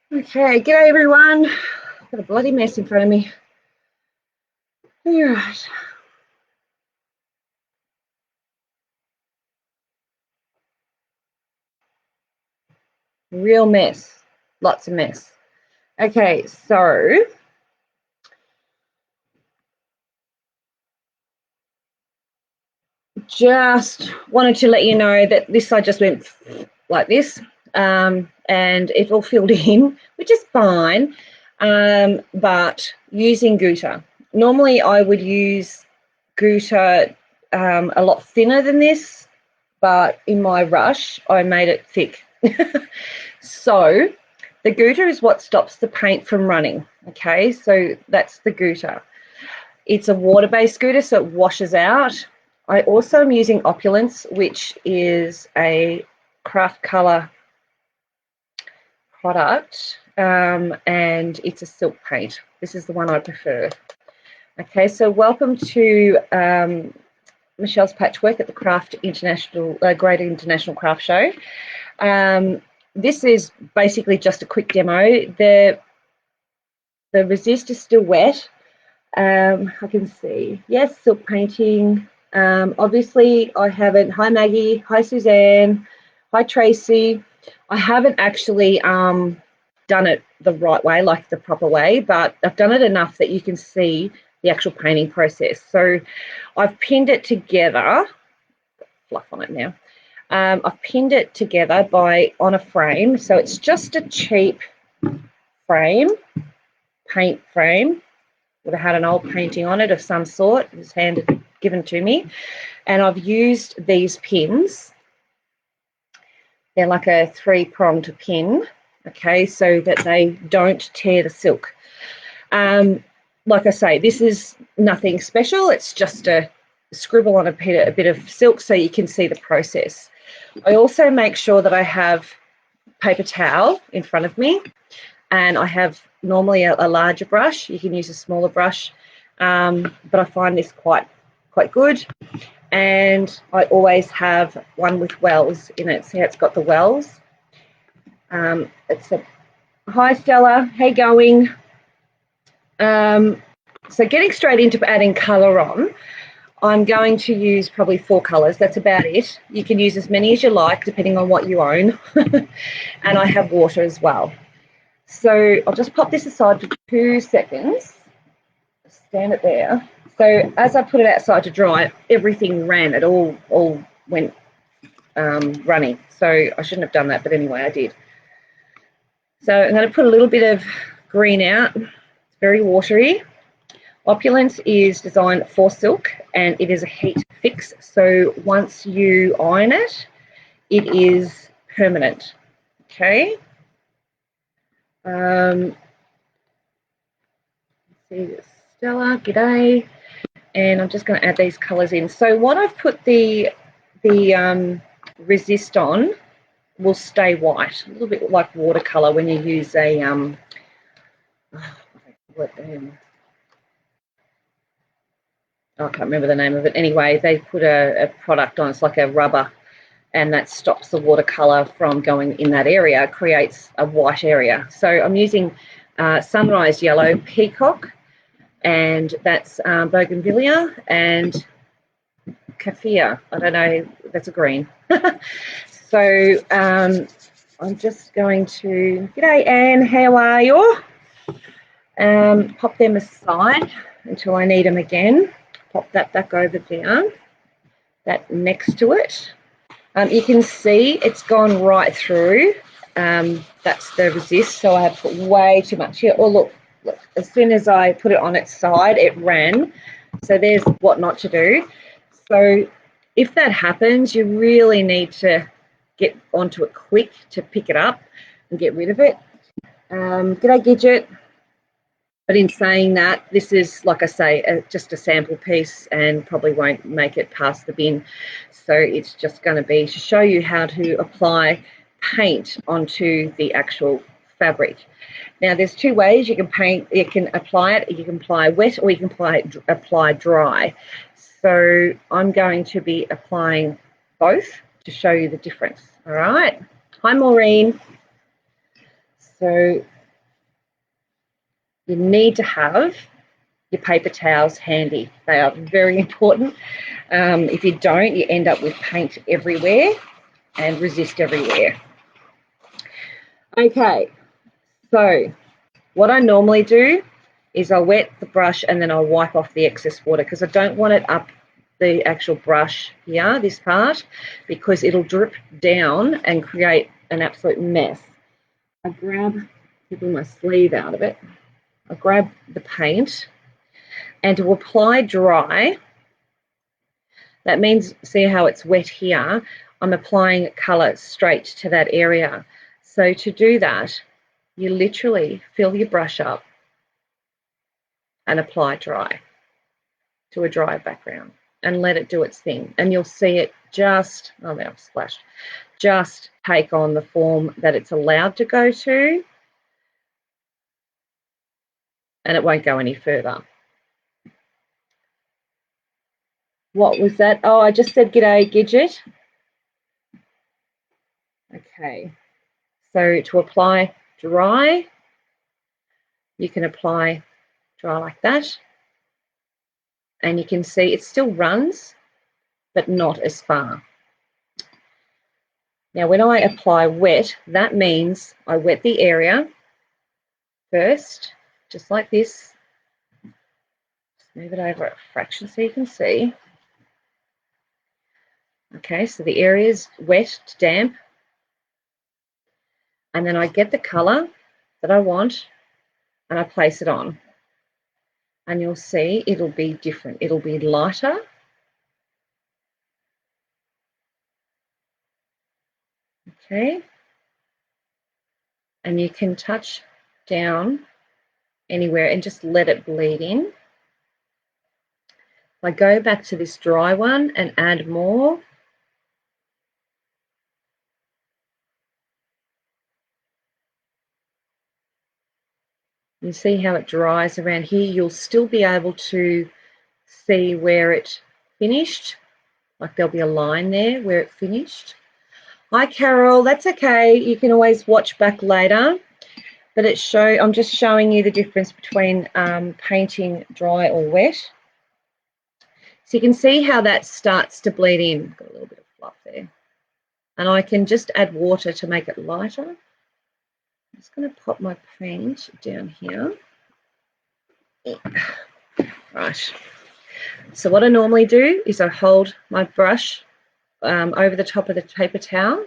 Okay, g'day everyone. Got a bloody mess in front of me. All right. Real mess. Lots of mess. Okay, so just wanted to let you know that this side just went like this, and it all filled in, which is fine, but using Gouda. Normally I would use Gouda a lot thinner than this, but in my rush I made it thick. So the Gouda is what stops the paint from running. Okay, so that's the Gouda. It's a water-based Gouda, so it washes out. I also am using Opulence, which is a craft color product, and it's a silk paint. This is the one I prefer. Okay, so welcome to Michelle's Patchwork at the Great International Craft Show. This is basically just a quick demo. The resist is still wet. I can see, yes, silk painting. Obviously, I haven't. Hi, Maggie. Hi, Suzanne. Hi, Tracy. I haven't actually done it the right way, like the proper way, but I've done it enough that you can see the actual painting process. So I've pinned it together. Fluff on it now. I've pinned it together on a frame. So it's just a cheap frame, paint frame. Would have had an old painting on it of some sort. It was given to me. And I've used these pins. They're like a 3-pronged pin, okay, so that they don't tear the silk. Like I say, this is nothing special. It's just a scribble on a bit of silk so you can see the process. I also make sure that I have paper towel in front of me, and I have normally a larger brush. You can use a smaller brush, but I find this quite good. And I always have one with wells in it. See how it's got the wells? Hi Stella, how you going? So getting straight into adding colour on, I'm going to use probably 4 colours. That's about it. You can use as many as you like, depending on what you own. And I have water as well. So I'll just pop this aside for 2 seconds. Stand it there. So as I put it outside to dry, everything ran. It all went running. So I shouldn't have done that, but anyway, I did. So I'm going to put a little bit of green out. It's very watery. Opulence is designed for silk, and it is a heat fix. So once you iron it, it is permanent. Okay. See this, Stella. G'day. And I'm just going to add these colours in. So what I've put the resist on will stay white, a little bit like watercolour when you use a I can't remember the name of it. Anyway, they put a product on. It's like a rubber, and that stops the watercolour from going in that area, creates a white area. So I'm using Sunrise Yellow Peacock, and that's Bougainvillea, and Kaffir. I don't know, that's a green. So I'm just going to, g'day Anne, how are you? Pop them aside until I need them again. Pop that back over down, that next to it. You can see it's gone right through. That's the resist, so I have put way too much here. Oh, look, as soon as I put it on its side, it ran. So there's what not to do. So if that happens, you really need to get onto it quick to pick it up and get rid of it. G'day, Gidget. But in saying that, this is, like I say, just a sample piece and probably won't make it past the bin. So it's just going to be to show you how to apply paint onto the actual fabric. Now, there's 2 ways you can paint. You can apply it. You can apply wet, or you can apply dry. So I'm going to be applying both to show you the difference. All right. Hi, Maureen. So You need to have your paper towels handy. They are very important. If you don't, you end up with paint everywhere and resist everywhere. Okay, so what I normally do is I'll wet the brush and then I'll wipe off the excess water because I don't want it up the actual brush here, this part, because it'll drip down and create an absolute mess. I grab, keeping my sleeve out of it, I grab the paint, and to apply dry, that means, see how it's wet here, I'm applying colour straight to that area. So to do that, you literally fill your brush up and apply dry to a dry background and let it do its thing. And you'll see it just, oh, now I've splashed, just take on the form that it's allowed to go to, and it won't go any further. What was that? Oh, I just said g'day, Gidget. Okay, so to apply dry, you can apply dry like that, and you can see it still runs, but not as far. Now, when I apply wet, that means I wet the area first, just like this. Just move it over a fraction so you can see. Okay, so the area is wet to damp, and then I get the colour that I want and I place it on. And you'll see it'll be different. It'll be lighter. Okay. And you can touch down anywhere and just let it bleed in. If I go back to this dry one and add more, you see how it dries around here. You'll still be able to see where it finished. Like there'll be a line there where it finished. Hi, Carol. That's okay. You can always watch back later. But I'm just showing you the difference between painting dry or wet. So you can see how that starts to bleed in. Got a little bit of fluff there. And I can just add water to make it lighter. I'm just going to pop my paint down here. Right. So what I normally do is I hold my brush over the top of the paper towel.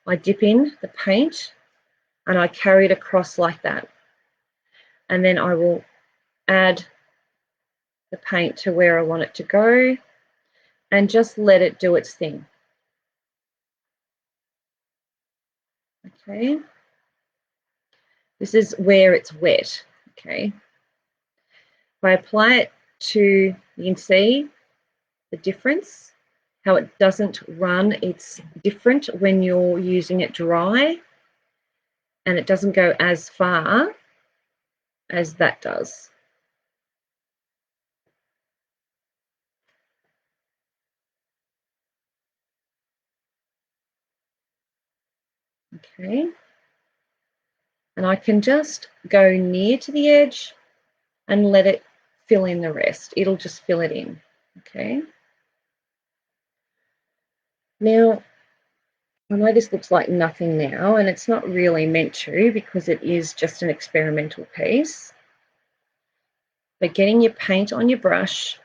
I dip in the paint and I carry it across like that. And then I will add the paint to where I want it to go and just let it do its thing. Okay. This is where it's wet. Okay. If I apply it to, you can see the difference, how it doesn't run. It's different when you're using it dry, and it doesn't go as far as that does. Okay. And I can just go near to the edge and let it fill in the rest. It'll just fill it in. Okay. Now, I know this looks like nothing now, and it's not really meant to because it is just an experimental piece. But getting your paint on your brush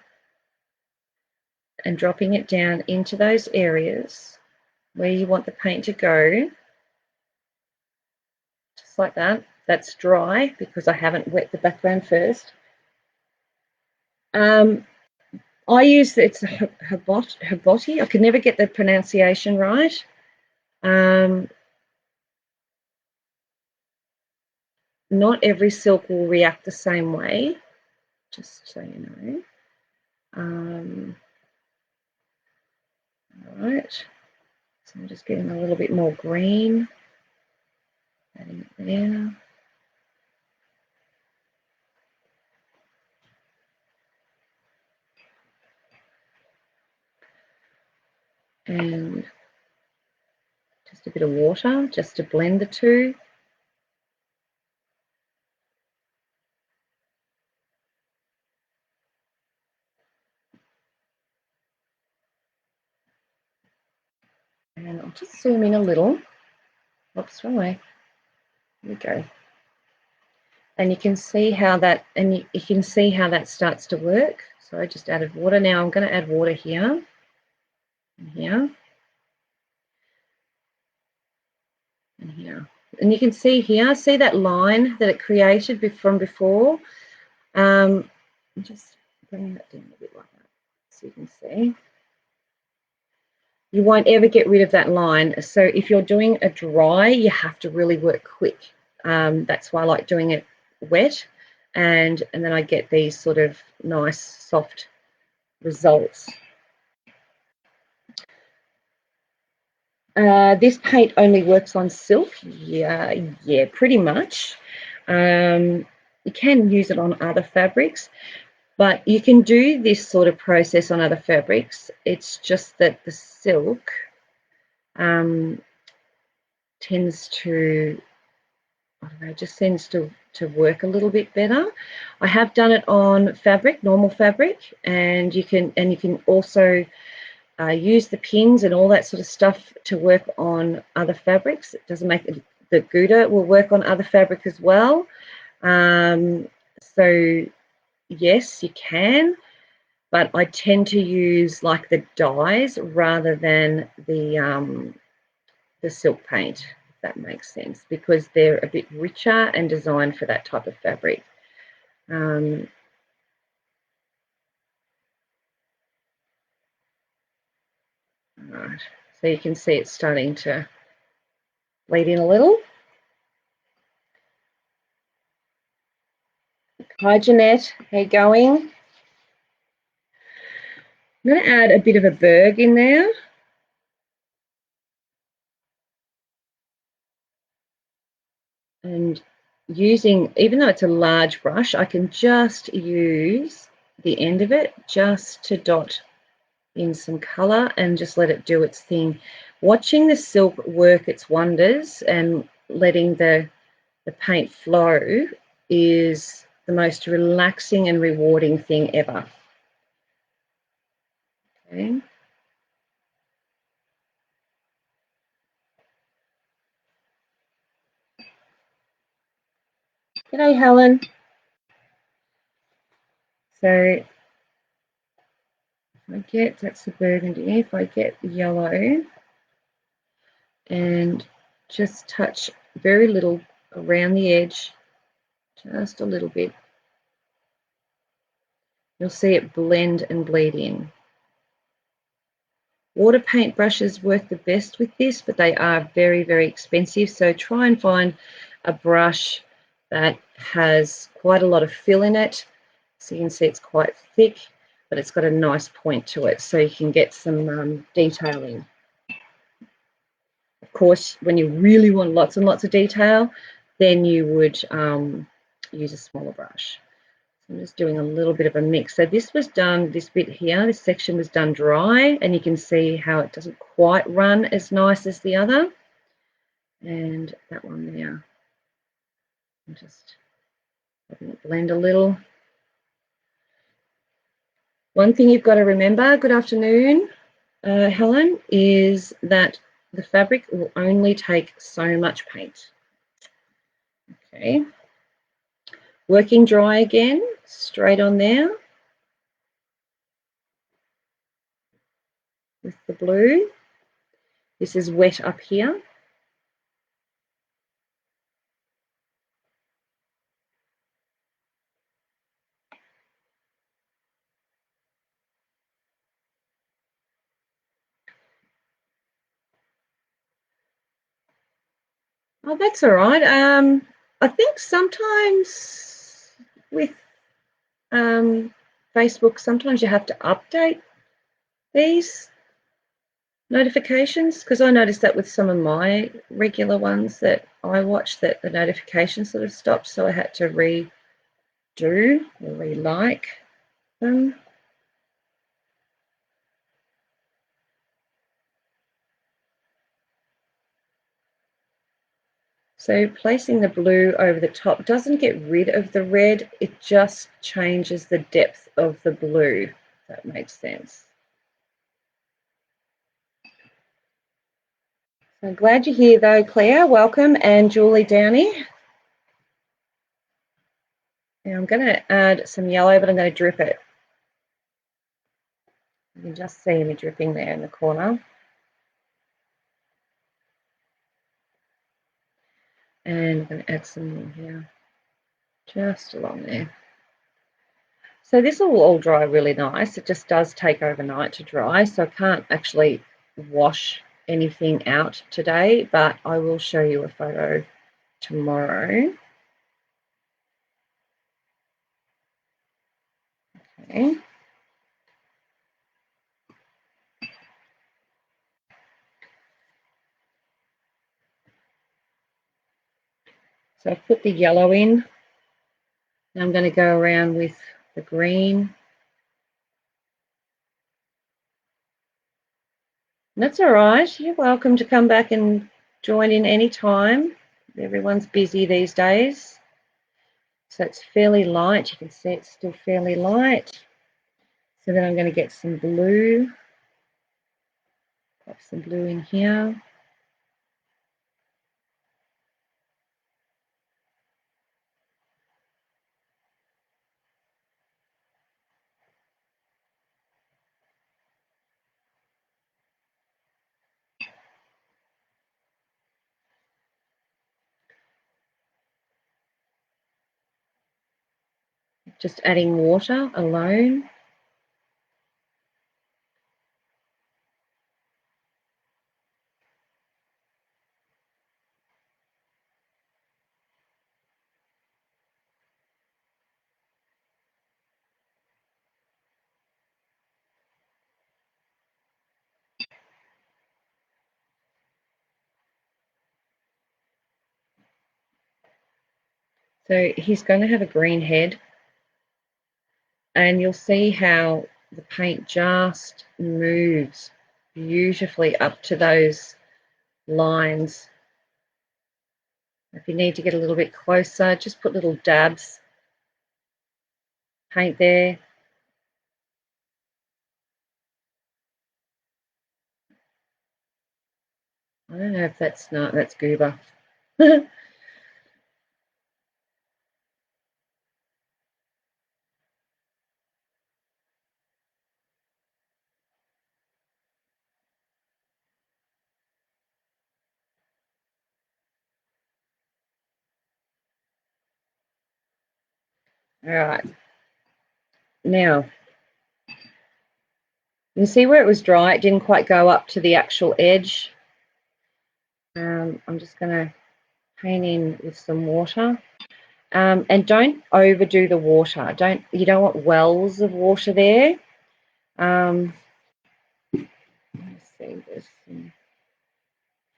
and dropping it down into those areas where you want the paint to go, just like that. That's dry because I haven't wet the background first. I use, it's a Haboti. I could never get the pronunciation right. Not every silk will react the same way, just so you know. All right, so I'm just getting a little bit more green, adding it there. And just a bit of water just to blend the two. And I'll just zoom in a little. Oops, wrong way. There we go. And you can see how that, and you can see how that starts to work. So I just added water. Now I'm going to add water here and here and here. And you can see here, see that line that it created from before? Just bring that down a bit like that so you can see. You won't ever get rid of that line. So if you're doing a dry, you have to really work quick. That's why I like doing it wet, and then I get these sort of nice soft results. This paint only works on silk. Yeah, pretty much. You can use it on other fabrics, but you can do this sort of process on other fabrics. It's just that the silk tends to, I don't know, just tends to work a little bit better. I have done it on fabric, normal fabric, and you can also use the pins and all that sort of stuff to work on other fabrics. It doesn't make it, the Gouda will work on other fabric as well. So yes, you can, but I tend to use like the dyes rather than the silk paint, if that makes sense, because they're a bit richer and designed for that type of fabric. Right, so you can see it's starting to bleed in a little. Hi Jeanette, how you going? I'm going to add a bit of a berg in there. And using, even though it's a large brush, I can just use the end of it just to dot in some colour and just let it do its thing. Watching the silk work its wonders and letting the paint flow is the most relaxing and rewarding thing ever. Okay. G'day, Helen. So if I get, that's the burgundy, if I get the yellow and just touch very little around the edge, just a little bit, you'll see it blend and bleed in. Water paint brushes work the best with this, but they are very, very expensive. So try and find a brush that has quite a lot of fill in it. So you can see it's quite thick, but it's got a nice point to it, so you can get some detailing. Of course, when you really want lots and lots of detail, then you would use a smaller brush. I'm just doing a little bit of a mix. So this was done, this bit here, this section was done dry, and you can see how it doesn't quite run as nice as the other. And that one there, I'm just letting it blend a little. One thing you've got to remember, good afternoon, Helen, is that the fabric will only take so much paint. Okay. Working dry again, straight on there with the blue. This is wet up here. Oh, that's all right. I think sometimes with Facebook, sometimes you have to update these notifications, because I noticed that with some of my regular ones that I watch, that the notifications sort of stopped, so I had to redo or re-like them. So placing the blue over the top doesn't get rid of the red, it just changes the depth of the blue, if that makes sense. So glad you're here though, Claire. Welcome, and Julie Downey. Now I'm going to add some yellow, but I'm going to drip it. You can just see me dripping there in the corner. And I'm going to add some more here, just along there. So this will all dry really nice. It just does take overnight to dry, so I can't actually wash anything out today, but I will show you a photo tomorrow. Okay. So I've put the yellow in. Now I'm going to go around with the green. That's all right. You're welcome to come back and join in any time. Everyone's busy these days. So it's fairly light. You can see it's still fairly light. So then I'm going to get some blue. Pop some blue in here. Just adding water alone. So he's going to have a green head, and you'll see how the paint just moves beautifully up to those lines. If you need to get a little bit closer, just put little dabs, paint there. I don't know if that's not, that's goober. All right. Now, you see where it was dry, it didn't quite go up to the actual edge. I'm just going to paint in with some water. And don't overdo the water. You don't want wells of water there. Let's see, there's some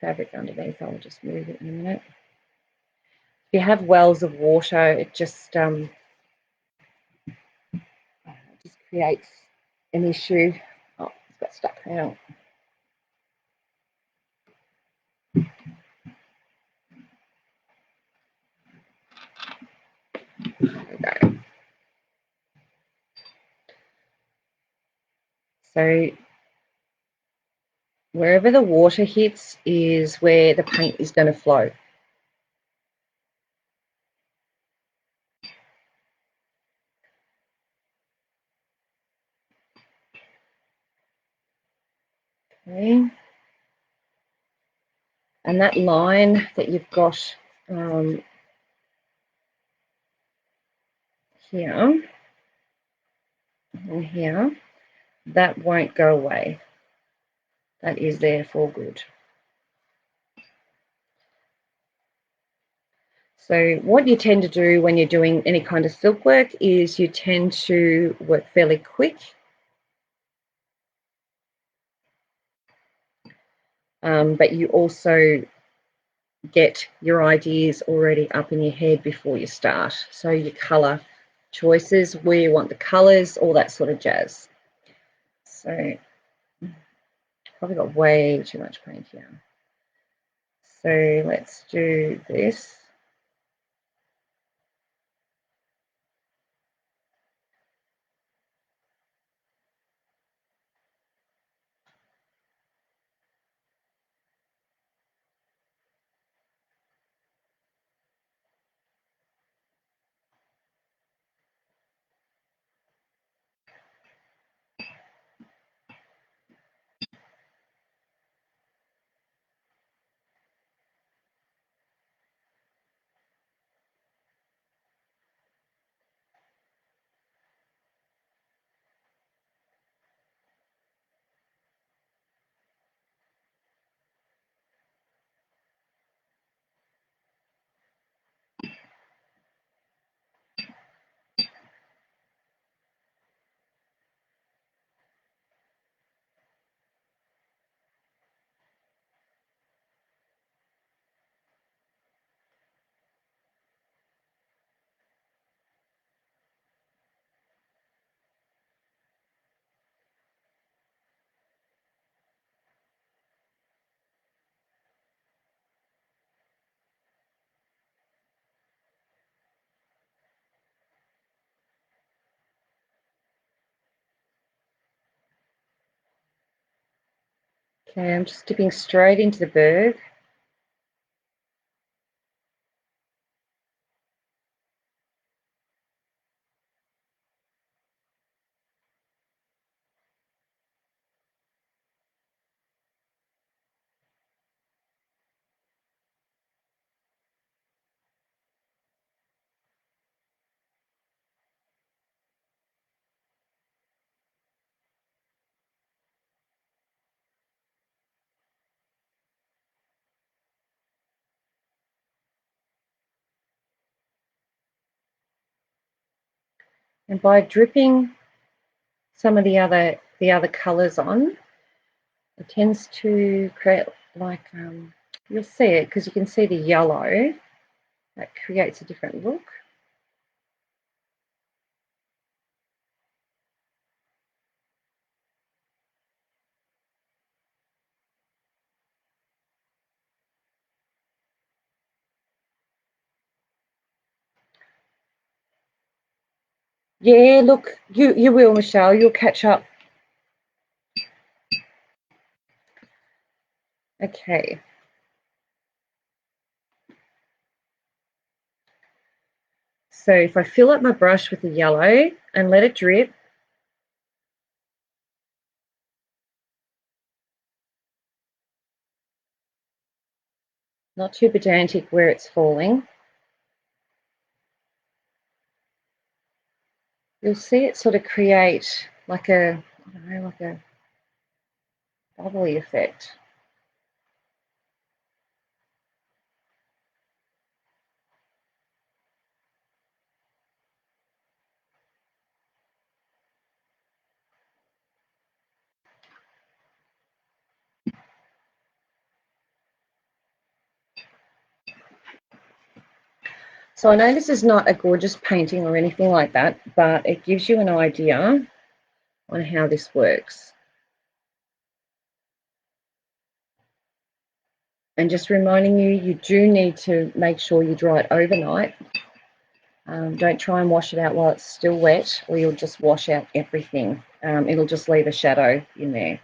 fabric underneath. I'll just move it in a minute. If you have wells of water, it just creates an issue. Oh, it's got stuck now. There we go. So wherever the water hits is where the paint is going to flow. Okay. And that line that you've got here and here, that won't go away. That is there for good. So what you tend to do when you're doing any kind of silk work is you tend to work fairly quick. But you also get your ideas already up in your head before you start. So your colour choices, where you want the colours, all that sort of jazz. So probably got way too much paint here. So let's do this. Okay, I'm just dipping straight into the berg. And by dripping some of the other colours on, it tends to create like you'll see it because you can see the yellow. That creates a different look. Yeah, look, you will, Michelle. You'll catch up. Okay. So if I fill up my brush with the yellow and let it drip, not too pedantic where it's falling, you'll see it sort of create like a, I don't know, like a bubbly effect. So I know this is not a gorgeous painting or anything like that, but it gives you an idea on how this works. And just reminding you, you do need to make sure you dry it overnight. Don't try and wash it out while it's still wet, or you'll just wash out everything. It'll just leave a shadow in there.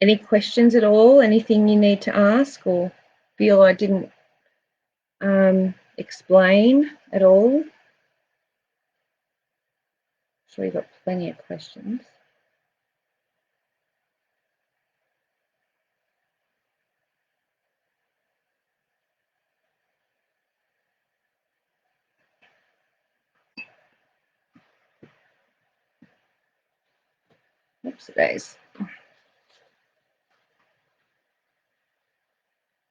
Any questions at all? Anything you need to ask or feel I didn't explain at all? I'm sure you've got plenty of questions. Oops, days.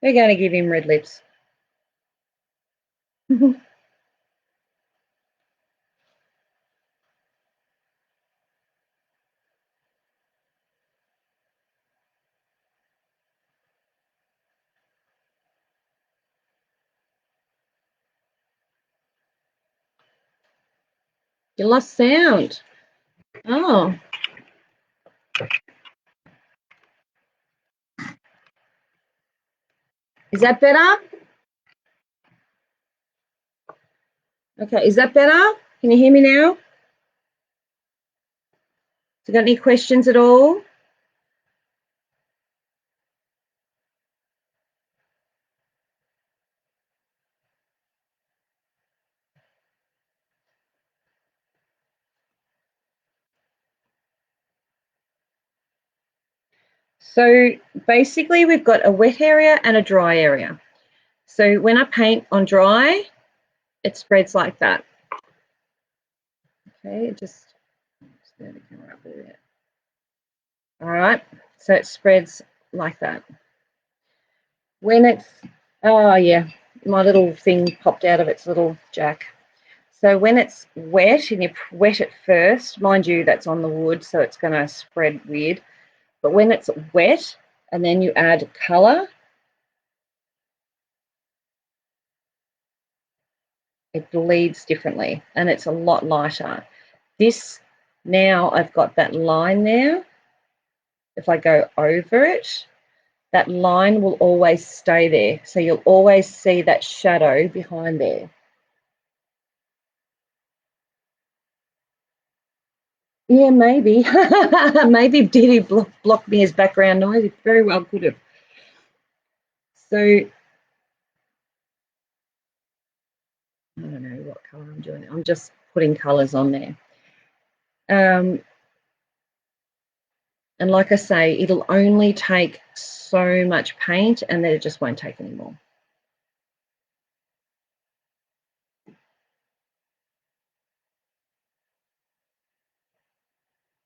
We're going to give him red lips. You lost sound. Oh. Is that better? Okay, is that better? Can you hear me now? So got any questions at all? So basically we've got a wet area and a dry area. So when I paint on dry, it spreads like that. Okay, just turn the camera up a bit. All right, so it spreads like that. When it's, oh yeah, my little thing popped out of its little jack. So when it's wet and you wet it first, mind you, that's on the wood, so it's going to spread weird. But when it's wet and then you add colour, it bleeds differently and it's a lot lighter. This, now I've got that line there. If I go over it, that line will always stay there. So you'll always see that shadow behind there. Yeah, maybe. Maybe Diddy blocked me as background noise. It very well could have. So I don't know what colour I'm doing. I'm just putting colours on there. And like I say, it'll only take so much paint and then it just won't take any more.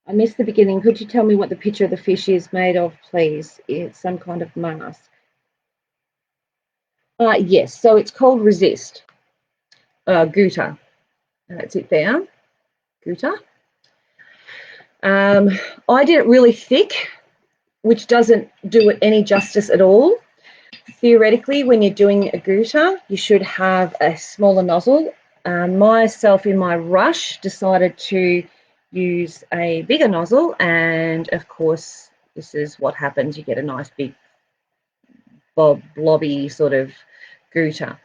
I missed the beginning. Could you tell me what the picture of the fish is made of, please? It's some kind of mask. Yes, so it's called Resist. Gouta. That's it there. Gouta. I did it really thick, which doesn't do it any justice at all. Theoretically, when you're doing a Gouta, you should have a smaller nozzle. Myself, in my rush, decided to use a bigger nozzle, and of course, this is what happens. You get a nice big blobby sort of Gouta.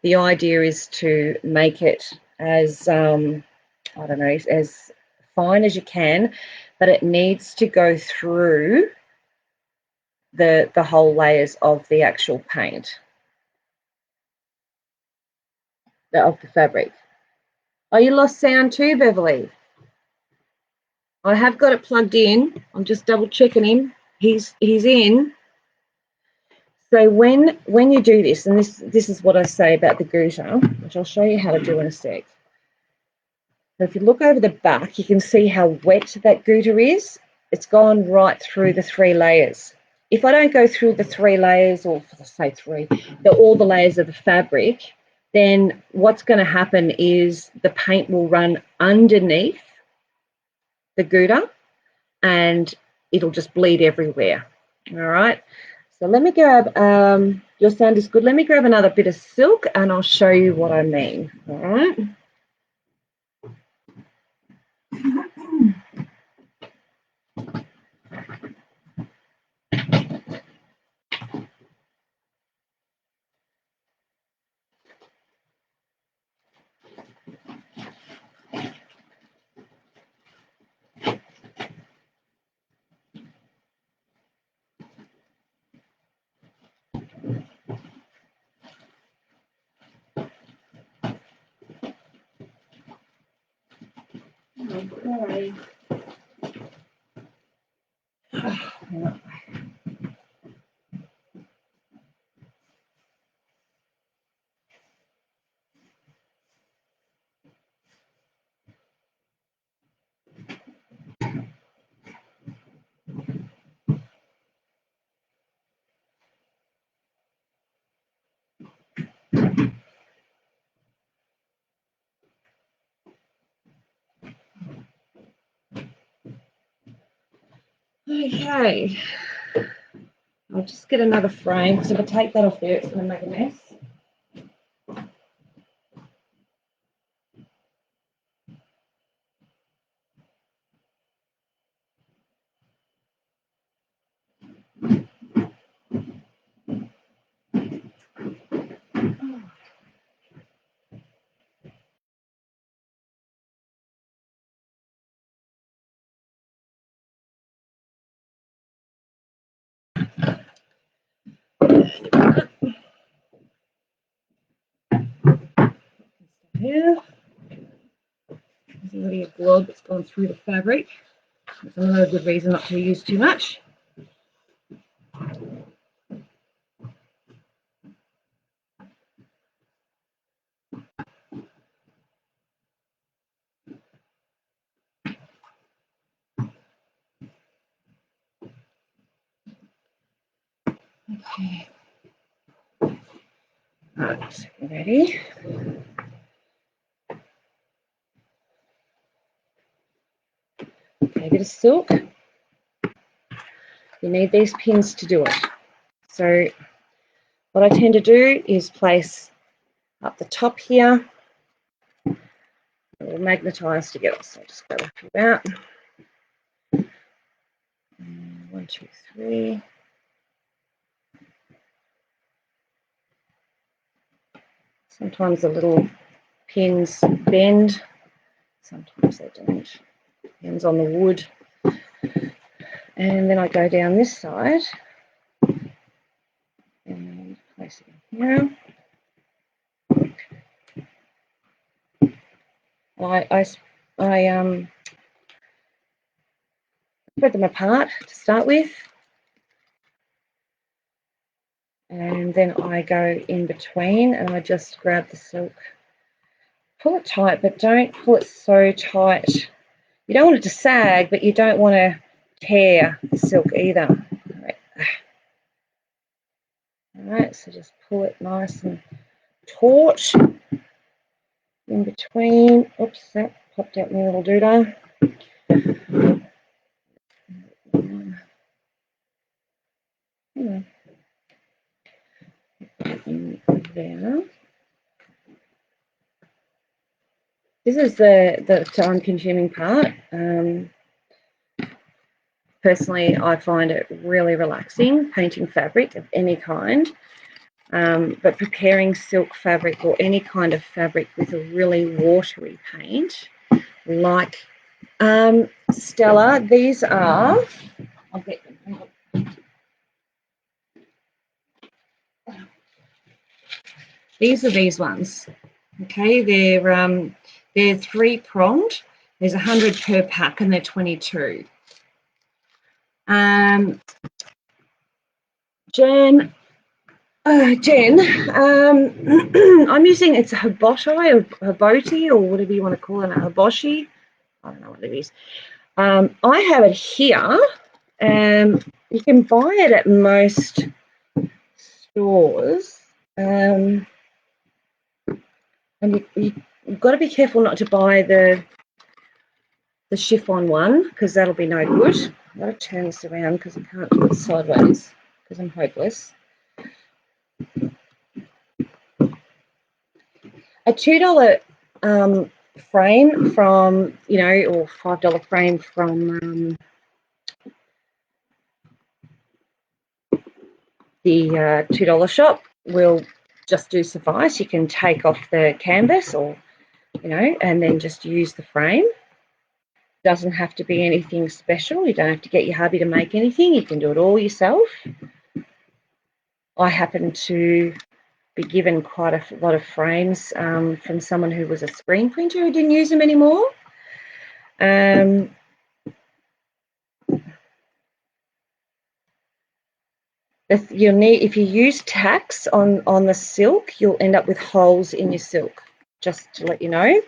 The idea is to make it as I don't know, as fine as you can, but it needs to go through the whole layers of the actual paint, of the fabric. Oh, you lost sound too, Beverly? I have got it plugged in. I'm just double checking him. He's in. So when you do this, and this is what I say about the Gouta, which I'll show you how to do in a sec. So if you look over the back, you can see how wet that Gouta is. It's gone right through the 3 layers. If I don't go through the 3 layers, or say 3, all the layers of the fabric, then what's going to happen is the paint will run underneath the Gouta and it'll just bleed everywhere. All right. So let me grab, your sound is good. Let me grab another bit of silk and I'll show you what I mean. All right. Okay. Okay, I'll just get another frame because if I take that off there, it's going to make a mess. Here, there's already a glob that's gone through the fabric. That's another good reason not to use too much. Okay. Right, ready? Okay, a bit of silk. You need these pins to do it. So what I tend to do is place up the top here all magnetised together. So I'll just go a few out. 1, 2, 3. Sometimes the little pins bend, sometimes they don't. Depends on the wood. And then I go down this side and place it in here. I spread them apart to start with, and then I go in between and I just grab the silk. Pull it tight, but don't pull it so tight. You don't want it to sag, but you don't want to tear the silk either. All right, so just pull it nice and taut in between. Oops, that popped out my little doodah. In there. This is the time-consuming part. Personally, I find it really relaxing, painting fabric of any kind. But preparing silk fabric or any kind of fabric with a really watery paint, like Stella, these are, I'll get them. These are these ones. Okay, they're 3-pronged. There's 100 per pack, and they're 22. Jen, I'm using, it's a hiboshi or hiboti or whatever you want to call it, a hiboshi. I don't know what it is. I have it here. You can buy it at most stores. And you've got to be careful not to buy the chiffon one, because that'll be no good. I've got to turn this around because I can't do it sideways because I'm hopeless. A $2 frame from, or $5 frame from the $2 shop will just do suffice. You can take off the canvas or, and then just use the frame. Doesn't have to be anything special. You don't have to get your hubby to make anything. You can do it all yourself. I happen to be given quite a lot of frames from someone who was a screen printer who didn't use them anymore. You'll need, if you use tacks on the silk, you'll end up with holes in your silk, just to let you know.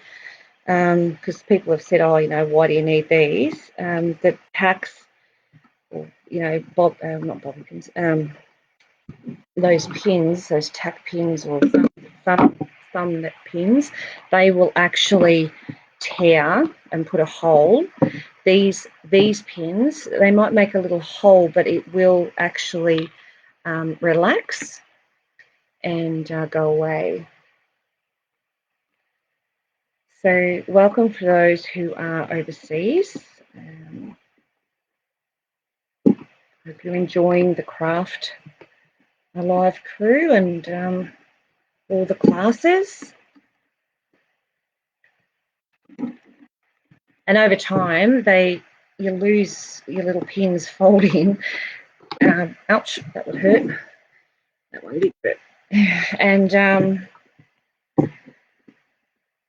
Because people have said, oh, why do you need these? The tacks, or, not bobby pins, those pins, those tack pins or thumb pins, they will actually tear and put a hole. These pins, they might make a little hole, but it will actually relax and go away. So welcome for those who are overseas. Hope you're enjoying the craft alive crew and all the classes. And over time, you lose your little pins folding. Ouch, that would hurt. That one did hurt. And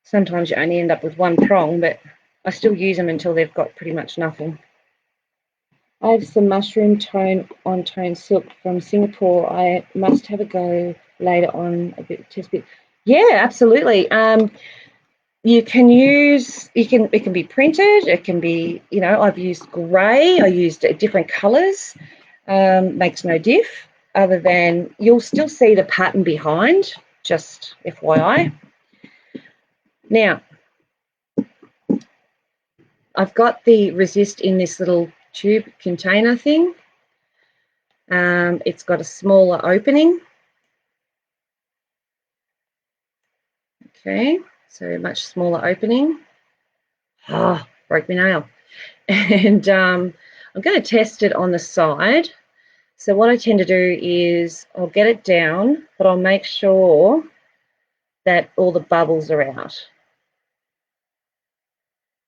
sometimes you only end up with one prong, but I still use them until they've got pretty much nothing. I have some mushroom on-tone silk from Singapore. I must have a go later on, test bit. Yeah, absolutely. It can be printed. It can be, I've used grey. I used different colours. Makes no diff, other than you'll still see the pattern behind, just FYI. Now, I've got the resist in this little tube container thing. It's got a smaller opening. Okay, so much smaller opening. Oh, broke my nail. And I'm going to test it on the side. So what I tend to do is I'll get it down, but I'll make sure that all the bubbles are out.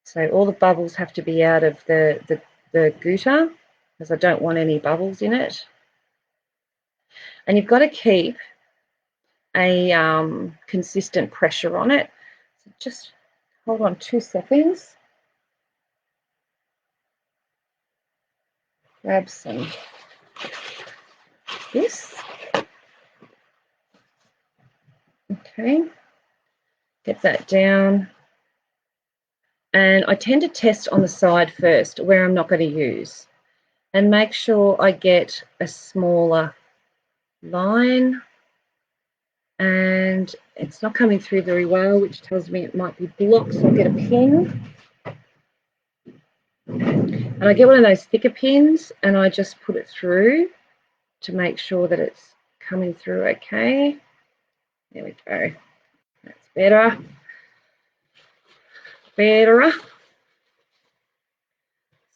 So all the bubbles have to be out of the gouter, because I don't want any bubbles in it. And you've got to keep a consistent pressure on it. So just hold on 2 seconds. Grab some this. Okay, get that down. And I tend to test on the side first where I'm not going to use, and make sure I get a smaller line, and it's not coming through very well, which tells me it might be blocked. So I'll get a pin, and I get one of those thicker pins, and I just put it through to make sure that it's coming through okay. There we go. That's better. Better.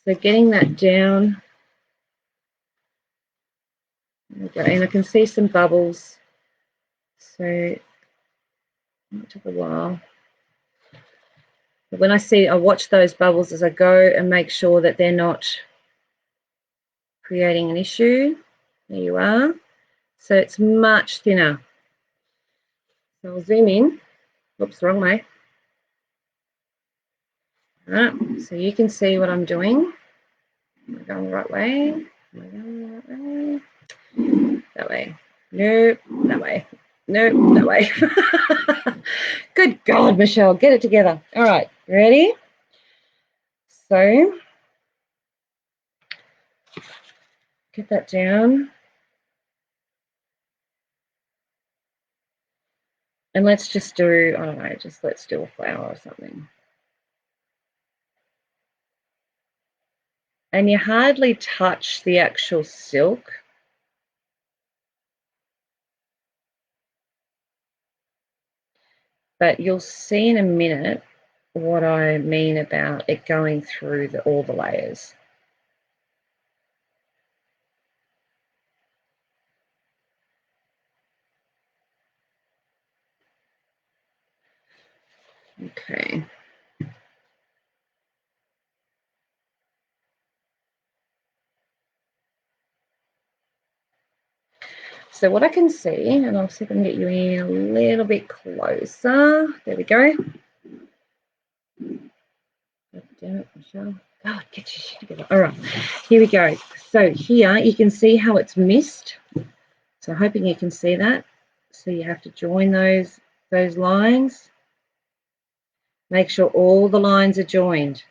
So getting that down. Okay, and I can see some bubbles. So it took a while. But when I watch those bubbles as I go and make sure that they're not creating an issue. There you are. So it's much thinner. So I'll zoom in. Oops, wrong way. All right, so you can see what I'm doing. Am I going the right way? Am I going the right way? That way. Nope, that way. Nope, that way. Good God, Michelle, get it together. All right, ready? So get that down. And let's just do, I don't know, let's do a flower or something. And you hardly touch the actual silk. But you'll see in a minute what I mean about it going through all the layers. Okay. So what I can see, and I'll see if I can get you in a little bit closer. There we go. Damn it, Michelle. God, get your shit together. All right, here we go. So here you can see how it's missed. So hoping you can see that. So you have to join those lines. Make sure all the lines are joined.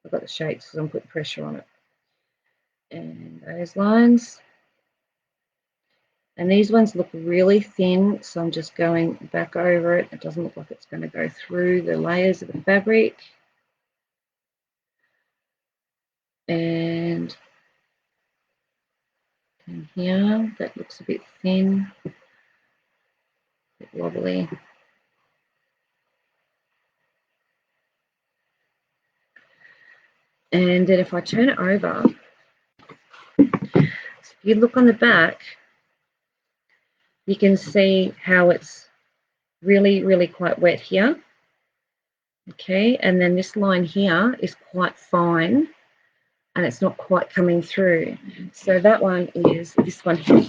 I've got the shapes because I'm putting pressure on it. And those lines. And these ones look really thin, so I'm just going back over it. It doesn't look like it's going to go through the layers of the fabric. And here, that looks a bit thin, a bit wobbly. And then if I turn it over, if you look on the back, you can see how it's really, really quite wet here. Okay, and then this line here is quite fine and it's not quite coming through. So that one is this one here.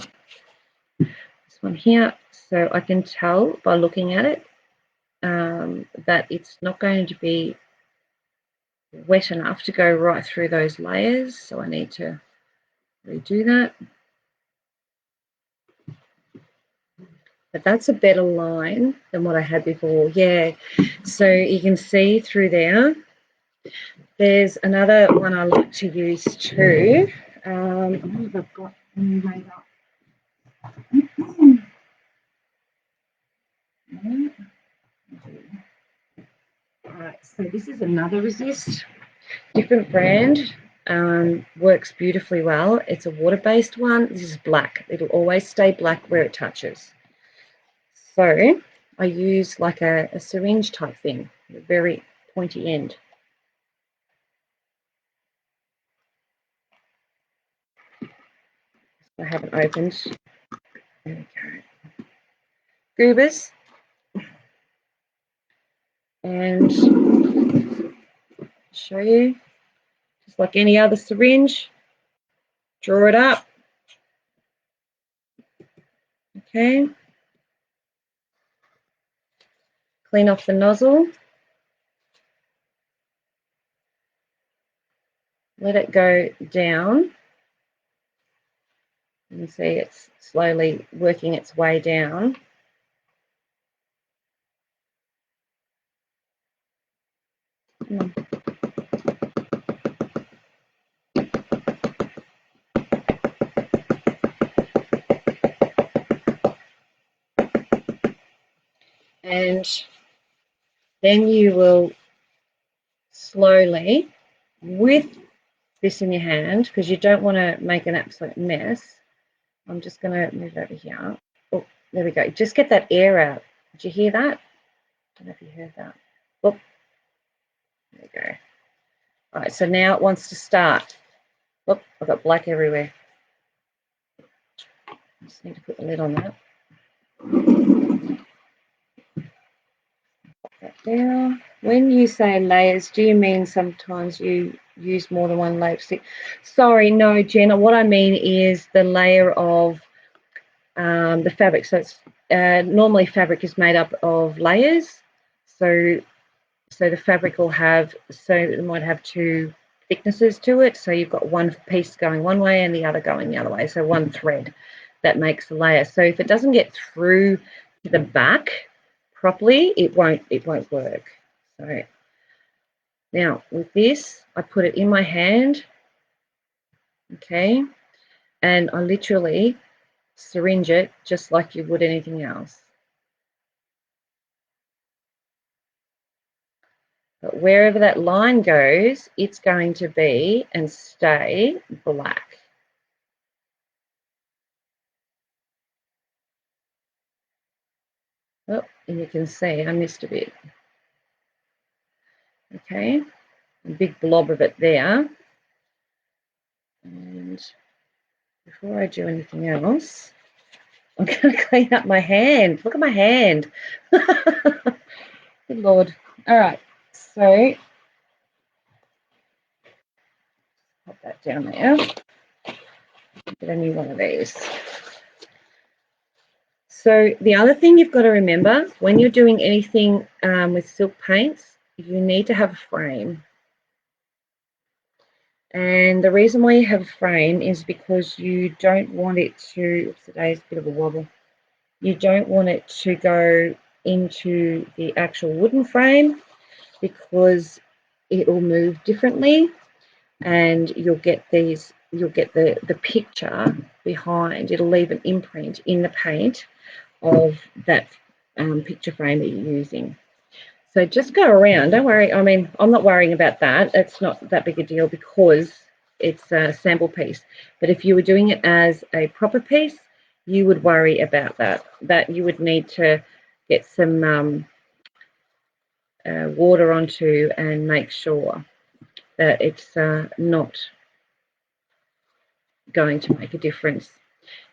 This one here. So I can tell by looking at it that it's not going to be wet enough to go right through those layers. So I need to redo that. But that's a better line than what I had before. Yeah, so you can see through there. There's another one I like to use too. I wonder if I've got any made up. Alright, so this is another resist, different brand, works beautifully well. It's a water-based one. This is black. It'll always stay black where it touches. So I use like a syringe type thing, very pointy end. I haven't opened. There we go. Goobers. And show you, just like any other syringe, draw it up. Okay. Clean off the nozzle. Let it go down. You can see it's slowly working its way down. And then you will slowly, with this in your hand, because you don't want to make an absolute mess. I'm just going to move over here. Oh, there we go. Just get that air out. Did you hear that? I don't know if you heard that. Oh, there we go. All right, so now it wants to start. Oh, I've got black everywhere. I just need to put the lid on that. Pop that down. When you say layers, do you mean sometimes you use more than one layer of stick? Sorry, no, Jenna. What I mean is the layer of the fabric. So it's normally fabric is made up of layers. So the fabric will have, so it might have two thicknesses to it. So you've got one piece going one way and the other going the other way. So one thread that makes the layer. So if it doesn't get through to the back properly, it won't work. So now with this, I put it in my hand, okay, and I literally syringe it just like you would anything else. But wherever that line goes, it's going to be and stay black. Oh, and you can see I missed a bit. Okay, a big blob of it there. And before I do anything else, I'm going to clean up my hand. Look at my hand. Good Lord. All right, so pop that down there. Get a new one of these. So the other thing you've got to remember when you're doing anything with silk paints, you need to have a frame. And the reason why you have a frame is because you don't want it to, oops, today's a bit of a wobble. You don't want it to go into the actual wooden frame because it will move differently and you'll get the picture behind. It'll leave an imprint in the paint of that picture frame that you're using. So just go around, don't worry. I mean, I'm not worrying about that. It's not that big a deal because it's a sample piece. But if you were doing it as a proper piece, you would worry about that. That you would need to get some water onto and make sure that it's not going to make a difference.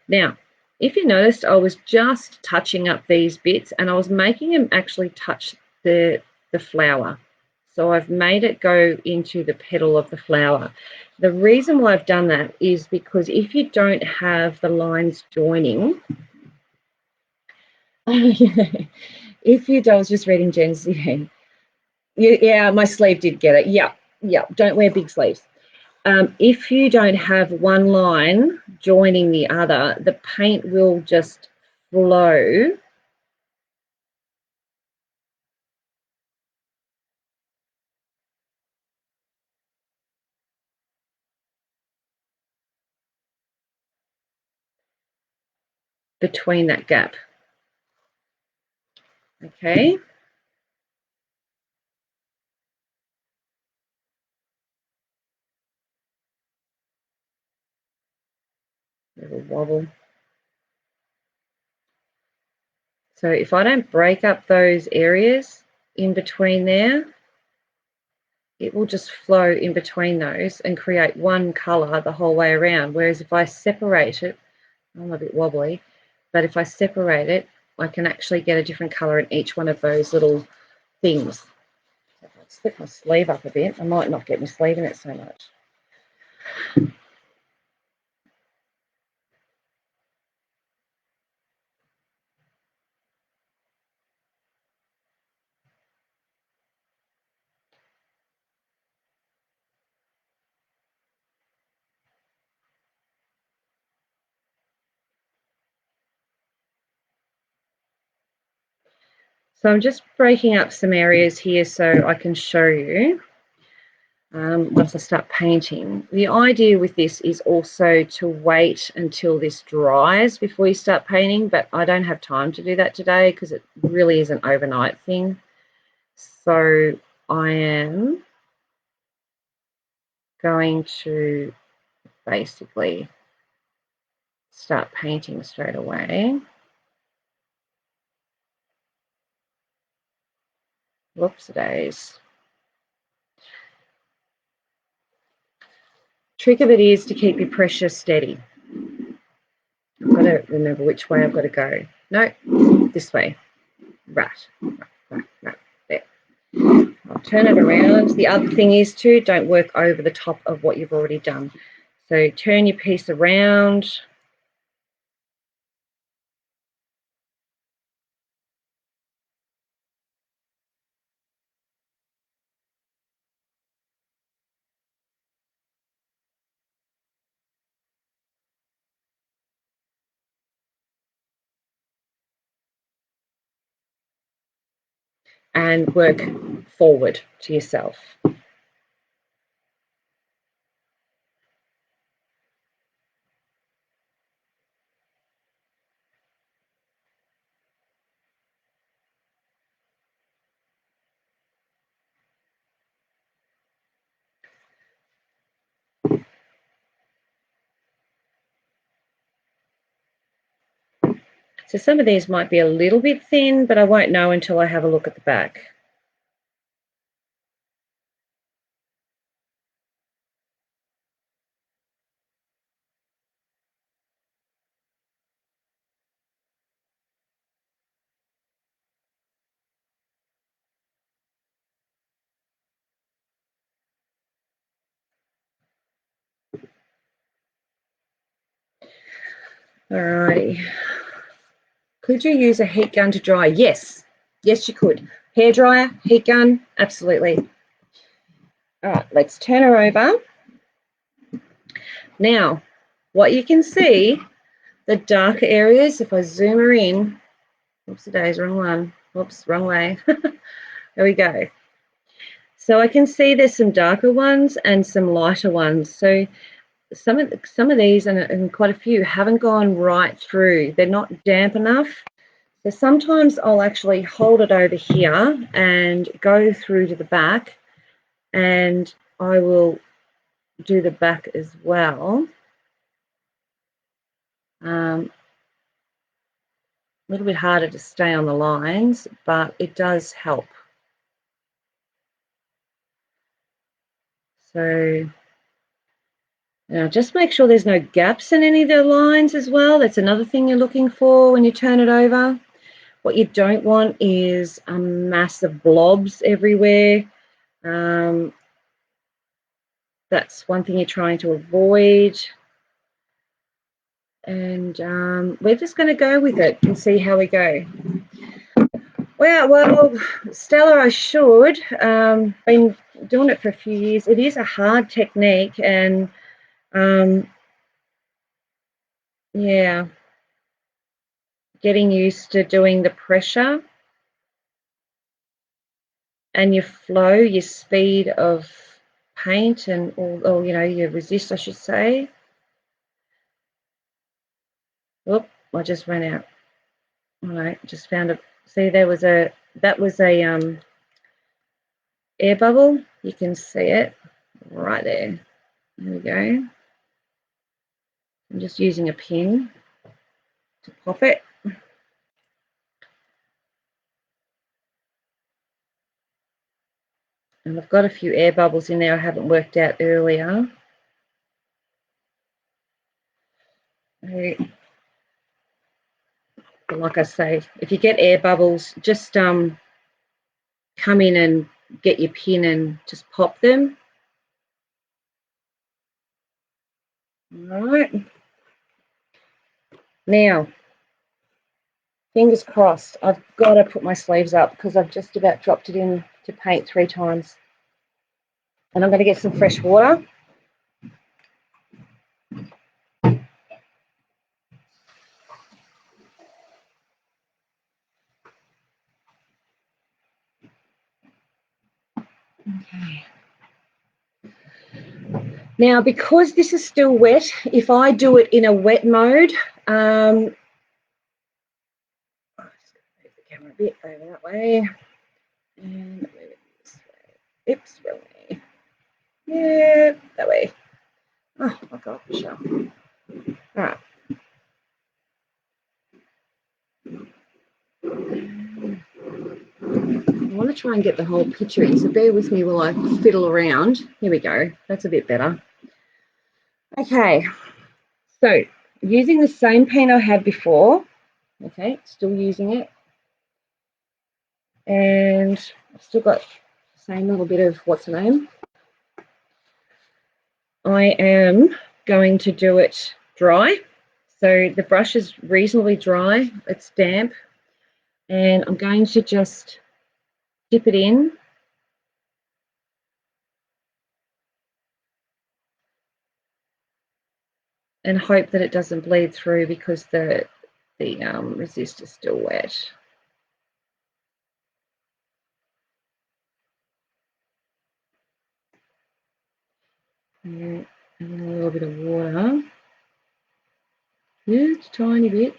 Now, if you noticed, I was just touching up these bits and I was making them actually touch the flower. So I've made it go into the petal of the flower. The reason why I've done that is because if you don't have the lines joining, if you, I was just reading Jen's, yeah, my sleeve did get it. Yeah, don't wear big sleeves. If you don't have one line joining the other, the paint will just flow between that gap. Okay. Little wobble. So if I don't break up those areas in between there, it will just flow in between those and create one colour the whole way around. Whereas if I separate it, I'm a bit wobbly, but if I separate it, I can actually get a different colour in each one of those little things. If I slip my sleeve up a bit, I might not get my sleeve in it so much. So I'm just breaking up some areas here so I can show you once I start painting. The idea with this is also to wait until this dries before you start painting, but I don't have time to do that today because it really is an overnight thing. So I am going to basically start painting straight away. Whoops-a-days. Trick of it is to keep your pressure steady. I've got to remember which way I've got to go. No, this way. Right. There. I'll turn it around. The other thing is too, don't work over the top of what you've already done. So turn your piece around. And work forward to yourself. So some of these might be a little bit thin, but I won't know until I have a look at the back. Alrighty. Could you use a heat gun to dry? Yes. Yes, you could. Hairdryer, heat gun, absolutely. All right, let's turn her over. Now, what you can see, the darker areas, if I zoom her in, oops-a-days, wrong one. Oops, wrong way. There we go. So I can see there's some darker ones and some lighter ones. So some of these and quite a few haven't gone right through. They're not damp enough. So sometimes I'll actually hold it over here and go through to the back, and I will do the back as well. A little bit harder to stay on the lines, but it does help. So now just make sure there's no gaps in any of the lines as well. That's another thing you're looking for when you turn it over. What you don't want is massive blobs everywhere. That's one thing you're trying to avoid. And we're just going to go with it and see how we go. Well, Stella, I should. Been doing it for a few years. It is a hard technique, and yeah, getting used to doing the pressure and your flow, your speed of paint, and or you know, your resist, I should say. Oop, I just ran out. All right, just found it. See, that was a air bubble. You can see it right there. There we go. I'm just using a pin to pop it. And I've got a few air bubbles in there I haven't worked out earlier. Like I say, if you get air bubbles, just come in and get your pin and just pop them. All right. Now, fingers crossed, I've got to put my sleeves up because I've just about dropped it in to paint 3 times. And I'm going to get some fresh water. Okay. Now, because this is still wet, if I do it in a wet mode, I'll just move the camera a bit over that way, and move it this way. Oops, wrong way. Yeah, that way. Oh my God, Michelle. All right. I want to try and get the whole picture in, so bear with me while I fiddle around. Here we go. That's a bit better. Okay, so using the same paint I had before. Okay, still using it. And I've still got the same little bit of what's the name. I am going to do it dry. So the brush is reasonably dry. It's damp. And I'm going to just dip it in. And hope that it doesn't bleed through because the resist is still wet. And a little bit of water. Just a tiny bit.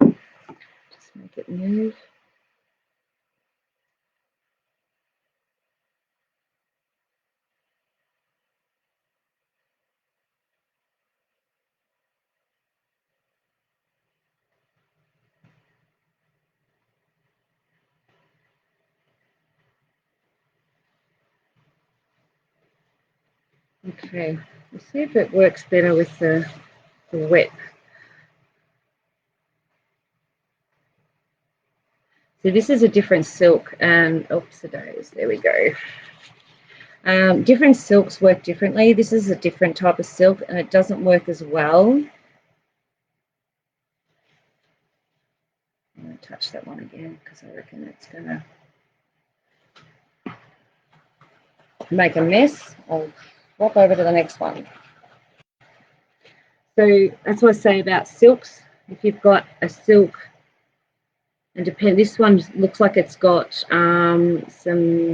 Just make it move. Okay, let's see if it works better with the wet. So this is a different silk, and oops, a days. There we go. Different silks work differently. This is a different type of silk, and it doesn't work as well. I'm going to touch that one again because I reckon it's going to make a mess. I'll swap over to the next one. So that's what I say about silks. If you've got a silk, and this one looks like it's got some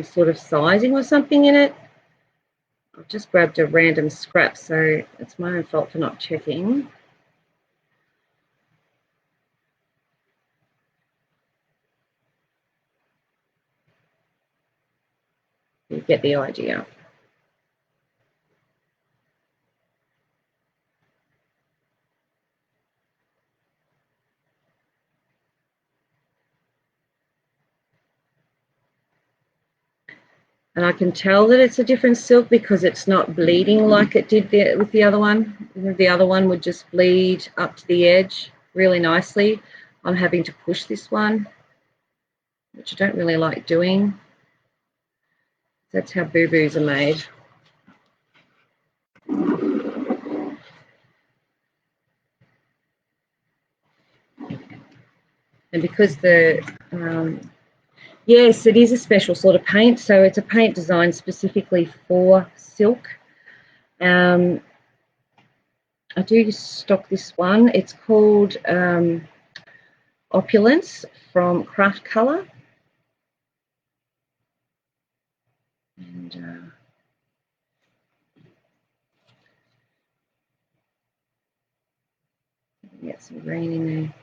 sort of sizing or something in it. I've just grabbed a random scrap, so it's my own fault for not checking. You get the idea. And I can tell that it's a different silk because it's not bleeding like it did with the other one. The other one would just bleed up to the edge really nicely. I'm having to push this one, which I don't really like doing. That's how boo-boos are made. And because yes, it is a special sort of paint. So it's a paint designed specifically for silk. I do stock this one. It's called Opulence from Craft Colour. And get some green in there.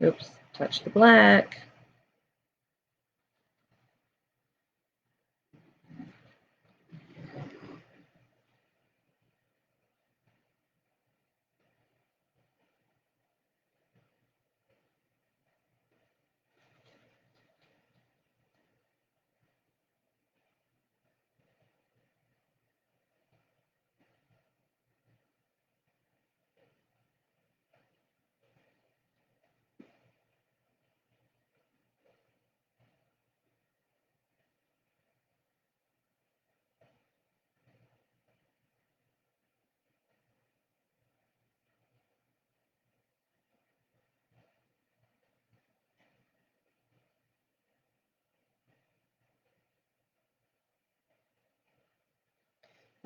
Oops, touch the black.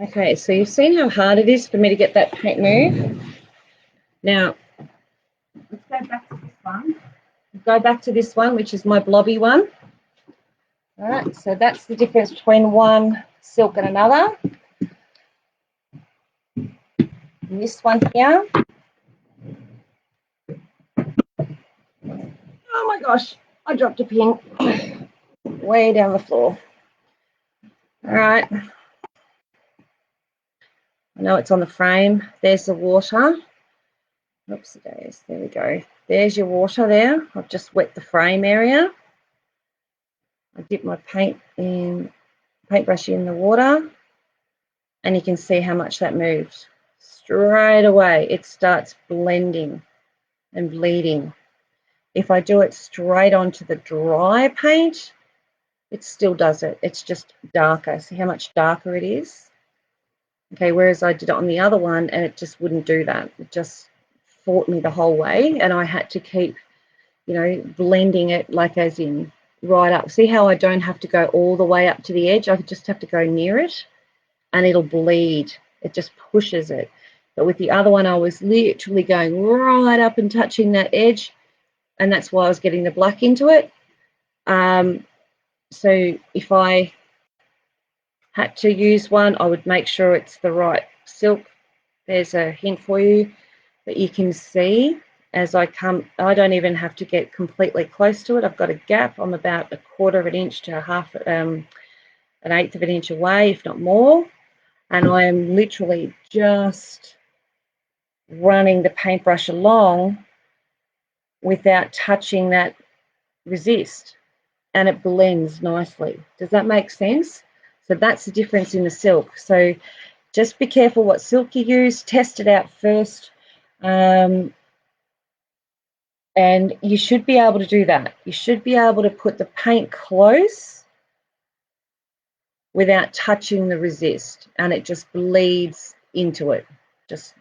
Okay, so you've seen how hard it is for me to get that paint move. Now, let's go back to this one. Go back to this one, which is my blobby one. All right, so that's the difference between one silk and another. And this one here. Oh my gosh, I dropped a pin way down the floor. All right. I know it's on the frame. There's the water. Oops, there we go. There's your water there. I've just wet the frame area. I dip my paintbrush in the water, and you can see how much that moved. Straight away, it starts blending and bleeding. If I do it straight onto the dry paint, it still does it. It's just darker. See how much darker it is? Okay, whereas I did it on the other one and it just wouldn't do that. It just fought me the whole way, and I had to keep, blending it like as in right up. See how I don't have to go all the way up to the edge? I just have to go near it and it'll bleed. It just pushes it. But with the other one, I was literally going right up and touching that edge, and that's why I was getting the black into it. So if I had to use one, I would make sure it's the right silk. There's a hint for you, but you can see as I I don't even have to get completely close to it. I've got a gap. I'm about 1/4 of an inch to an 1/8 of an inch away, if not more. And I am literally just running the paintbrush along without touching that resist, and it blends nicely. Does that make sense? So that's the difference in the silk. So just be careful what silk you use. Test it out first. And you should be able to do that. You should be able to put the paint close without touching the resist, and it just bleeds into it. Just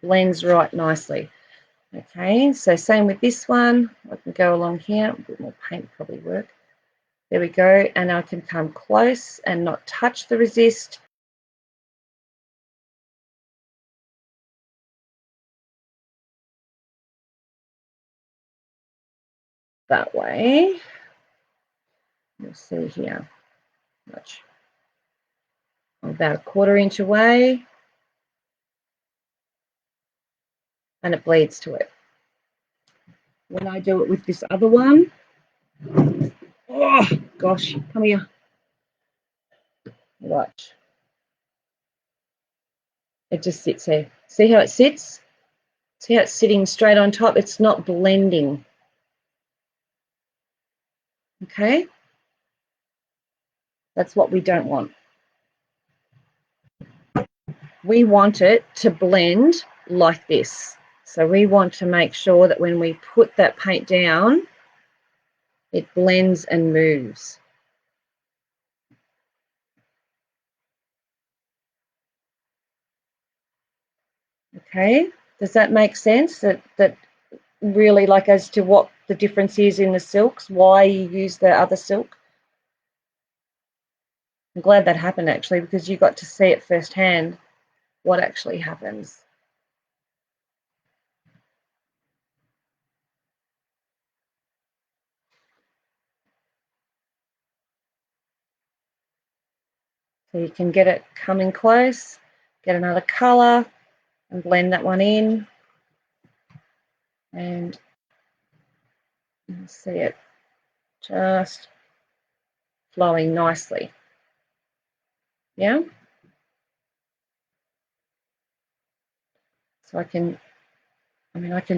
blends right nicely. Okay, so same with this one. I can go along here. A bit more paint probably work. There we go. And I can come close and not touch the resist. That way. You'll see here. Watch. I'm about 1/4 inch away, and it bleeds to it. When I do it with this other one, oh gosh, come here. Watch. It just sits there. See how it sits? See how it's sitting straight on top? It's not blending. Okay? That's what we don't want. We want it to blend like this. So we want to make sure that when we put that paint down, it blends and moves. Okay? Does that make sense? That really, like, as to what the difference is in the silks, why you use the other silk? I'm glad that happened, actually, because you got to see it firsthand, what actually happens. So you can get it coming close, get another colour and blend that one in, and you'll see it just flowing nicely. Yeah? So I can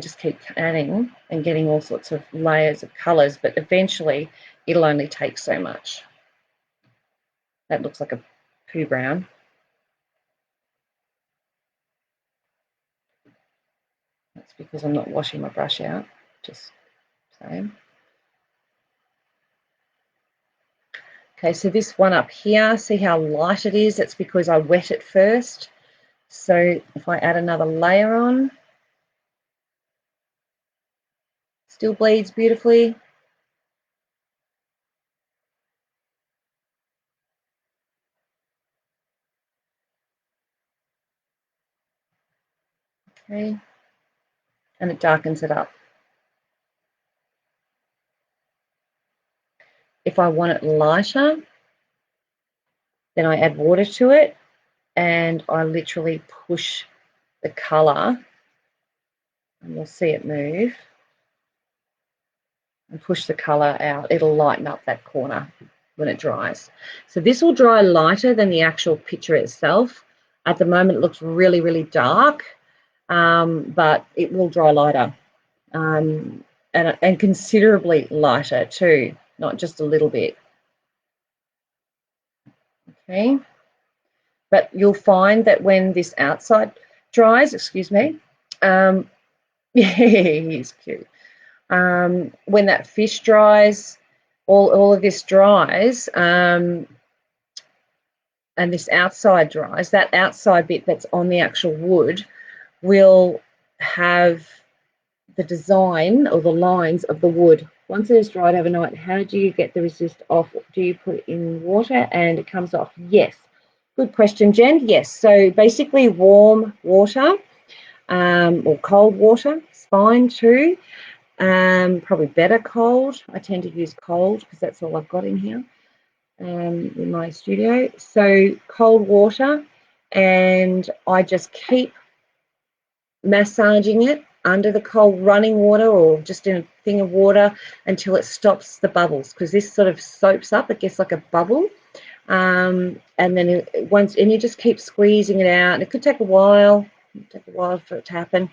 just keep adding and getting all sorts of layers of colours, but eventually it'll only take so much. That looks like a poo brown. That's because I'm not washing my brush out, just saying. Okay, so this one up here, see how light it is? That's because I wet it first. So if I add another layer on, still bleeds beautifully. Okay, and it darkens it up. If I want it lighter, then I add water to it, and I literally push the colour, and you'll see it move, and push the colour out. It'll lighten up that corner when it dries. So this will dry lighter than the actual picture itself. At the moment, it looks really, really dark, but it will dry lighter, and considerably lighter too, not just a little bit. Okay, but you'll find that when this outside dries, excuse me, yeah, he's cute. When that fish dries, all of this dries, and this outside dries, that outside bit that's on the actual wood will have the design or the lines of the wood. Once it is dried overnight, how do you get the resist off? Do you put it in water and it comes off? Yes. Good question, Jen. Yes. So basically warm water or cold water is fine too. Probably better cold. I tend to use cold because that's all I've got in here in my studio. So cold water, and I just keep massaging it under the cold running water or just in a thing of water until it stops the bubbles, because this sort of soaks up, it gets like a bubble, and then you just keep squeezing it out. It could take a while for it to happen.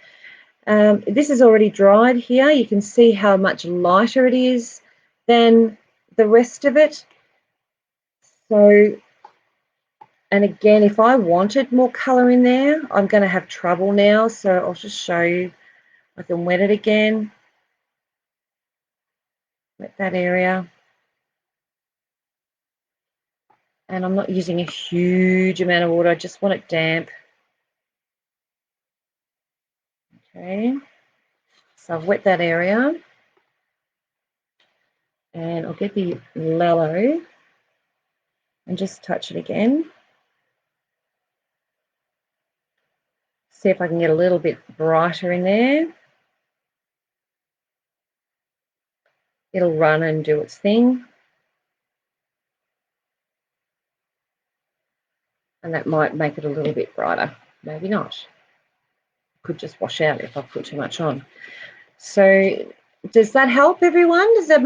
This is already dried here. You can see how much lighter it is than the rest of it. So, and again, if I wanted more colour in there, I'm going to have trouble now. So I'll just show you. I can wet it again, wet that area. And I'm not using a huge amount of water, I just want it damp. Okay, so I've wet that area. And I'll get the yellow and just touch it again. See if I can get a little bit brighter in there. It'll run and do its thing. And that might make it a little bit brighter. Maybe not. Could just wash out if I put too much on. So does that help everyone? Have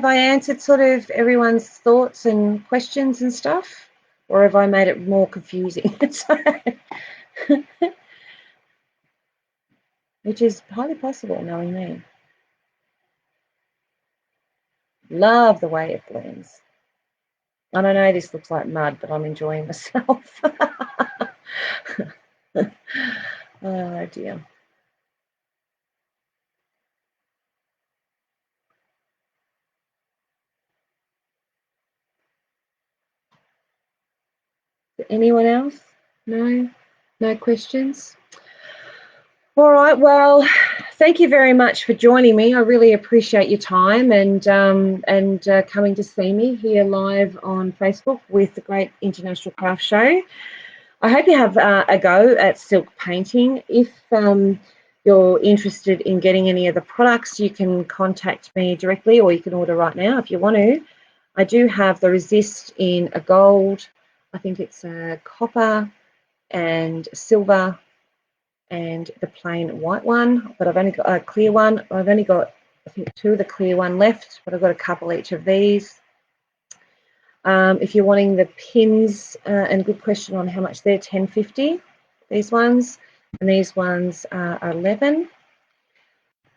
I answered sort of everyone's thoughts and questions and stuff? Or have I made it more confusing? Which is highly possible, knowing me. Love the way it blends. And I know this looks like mud, but I'm enjoying myself. Oh dear. Anyone else? No? No questions? All right, well, thank you very much for joining me. I really appreciate your time and coming to see me here live on Facebook with the Great International Craft Show. I hope you have a go at silk painting. If you're interested in getting any of the products, you can contact me directly, or you can order right now if you want to. I do have the resist in a gold, I think it's a copper and silver, and the plain white one, but I've only got a clear one. I've only got, I think, 2 of the clear one left, but I've got a couple each of these. If you're wanting the pins, and good question on how much they're, $10.50, these ones, and these ones are 11.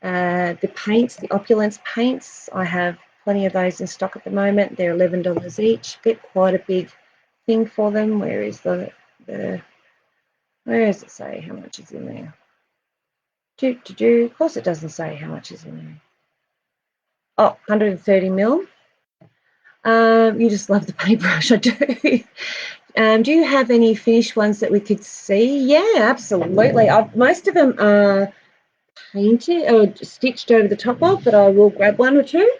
The paints, the opulence paints, I have plenty of those in stock at the moment. They're $11 each. Get quite a big thing for them. Where is where does it say how much is in there? Of course it doesn't say how much is in there. Oh, 130 mil. You just love the paintbrush, I do. Do you have any finished ones that we could see? Yeah, absolutely. Most of them are painted or stitched over the top of, but I will grab 1 or 2.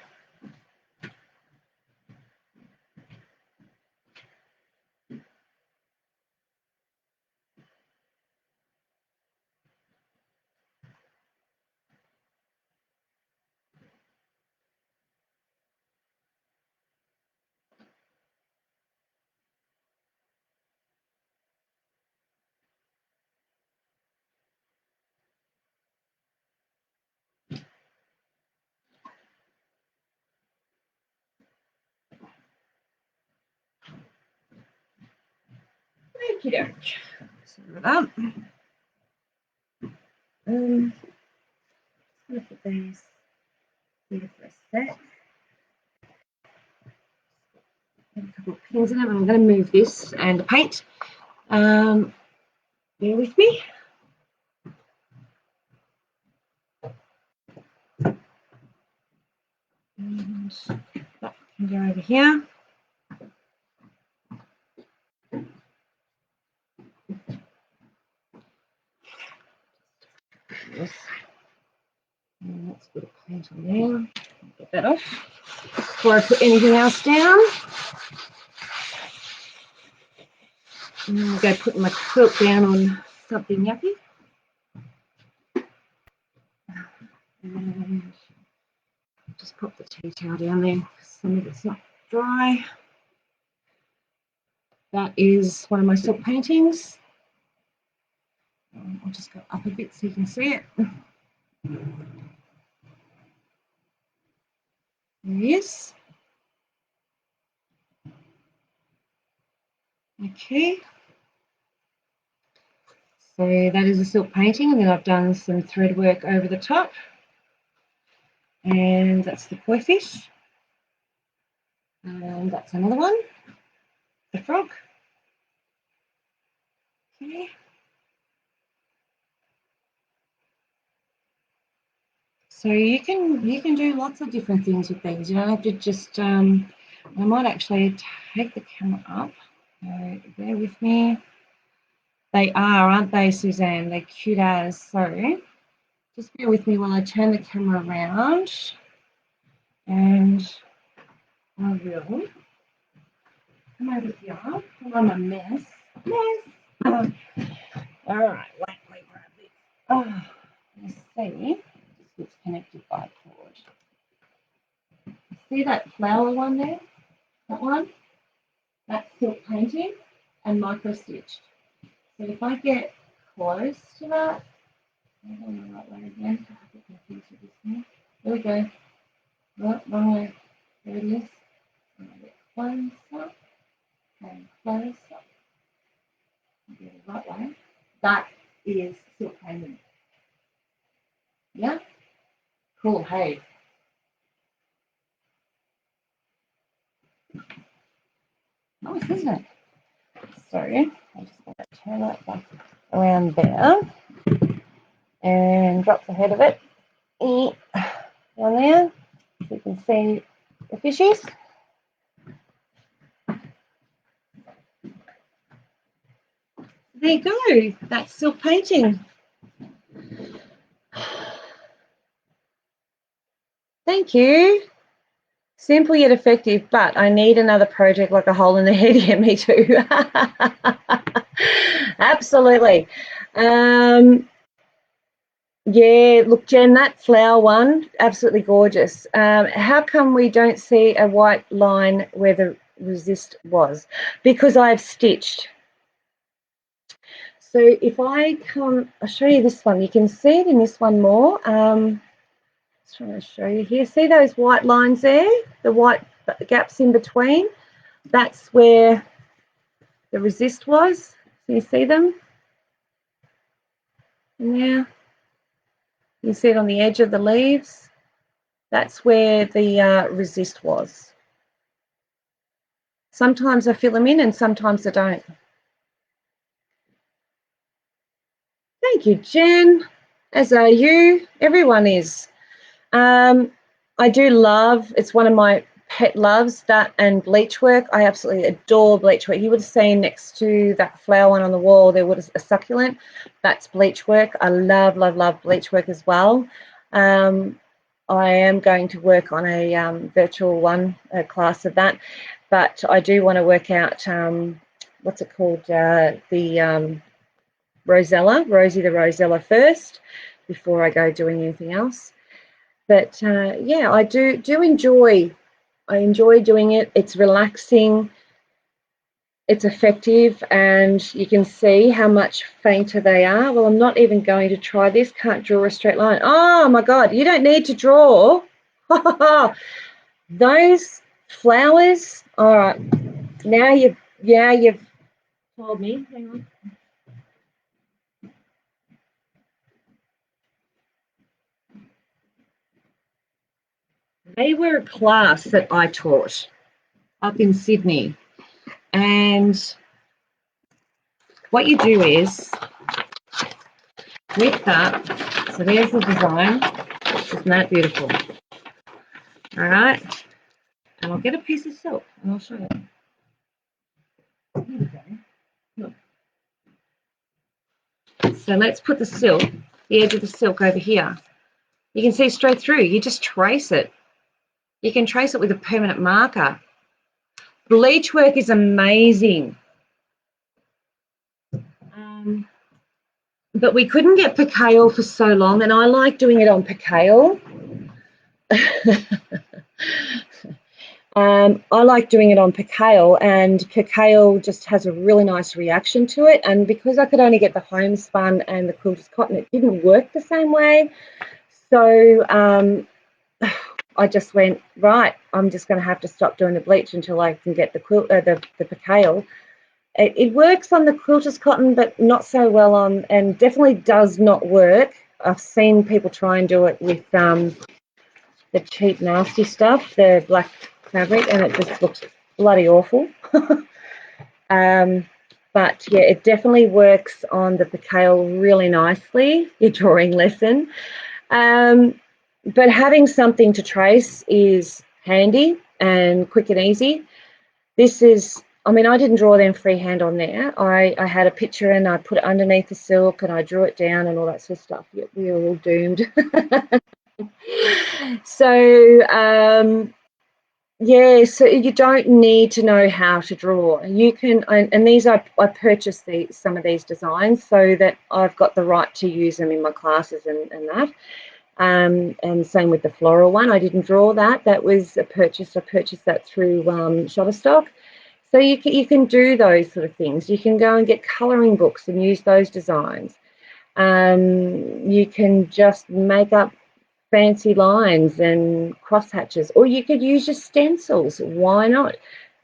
Okie doke. Set it up. I'm going to put these here for a sec. A couple of pins in it, and I'm going to move this and the paint. Bear with me. And that can go over here. Yes. And that's a bit of paint on there. Get that off before I put anything else down. And then I'll go putting my quilt down on something yucky. And just pop the tea towel down there because some of it's not dry. That is one of my silk paintings. I'll just go up a bit so you can see it. There he is. Okay. So that is a silk painting, and then I've done some thread work over the top. And that's the koi fish. And that's another one, the frog. Okay. So you can do lots of different things with these. You don't have to just. I might actually take the camera up. So bear with me. They are, aren't they, Suzanne? They're cute as. So just bear with me while I turn the camera around, and I will come over here. I'm a mess. All right, wait, grab it. Oh, let's see. This looks connected by cord. See that flower one there? That one? That's silk painting and micro stitched. So if I get close to that, I'm going the right way again. I get confused with this thing. There we go. Oh, wrong way. There it is. And I get closer and closer. I get it the right way. That is silk painting. Yeah? Cool, hey. Nice, isn't it? Sorry, I'm just going to turn that back around there and drop the head of it down there so you can see the fishies. There you go, that's silk painting. Thank you. Simple yet effective, but I need another project like a hole in the head. Yeah, me too. Absolutely. Yeah, look, Jen, that flower one, absolutely gorgeous. How come we don't see a white line where the resist was? Because I've stitched. So if I come, I'll show you this one. You can see it in this one more. Just trying to show you here. See those white lines there? The white gaps in between? That's where the resist was. Can you see them? Yeah. You see it on the edge of the leaves? That's where the resist was. Sometimes I fill them in and sometimes I don't. Thank you, Jen. As are you. Everyone is. I do love, it's one of my pet loves, that and bleach work. I absolutely adore bleach work. You would have seen next to that flower one on the wall, there was a succulent. That's bleach work. I love, love, love bleach work as well. I am going to work on a virtual one, a class of that, but I do want to work out, what's it called, the Rosella, Rosie the Rosella first, before I go doing anything else. But yeah, I do enjoy. I enjoy doing it. It's relaxing. It's effective, and you can see how much fainter they are. Well, I'm not even going to try this. Can't draw a straight line. Oh my God! You don't need to draw. Those flowers. All right. Now you've told me. Hang on. They were a class that I taught up in Sydney. And what you do is, with that, so there's the design. Isn't that beautiful? All right. And I'll get a piece of silk and I'll show you. Here we go. Look. So let's put the silk, the edge of the silk over here. You can see straight through. You just trace it. You can trace it with a permanent marker. Bleach work is amazing. But we couldn't get percale for so long, and I like doing it on percale. I like doing it on percale, and percale just has a really nice reaction to it. And because I could only get the homespun and the quilter's cotton, it didn't work the same way. So I just went, right, I'm just going to have to stop doing the bleach until I can get the percale. It works on the quilter's cotton, but not so well on, and definitely does not work. I've seen people try and do it with the cheap, nasty stuff, the black fabric, and it just looks bloody awful. But yeah, it definitely works on the percale really nicely, your drawing lesson. But having something to trace is handy and quick and easy. This is, I mean, I didn't draw them freehand on there. I had a picture and I put it underneath the silk and I drew it down and all that sort of stuff. Yet we were all doomed. So, yeah, so you don't need to know how to draw. You can, and these I purchased some of these designs so that I've got the right to use them in my classes and that. And same with the floral one. I didn't draw that. That was a purchase. I purchased that through Shutterstock. So you can do those sort of things. You can go and get colouring books and use those designs. You can just make up fancy lines and crosshatches, or you could use your stencils. Why not?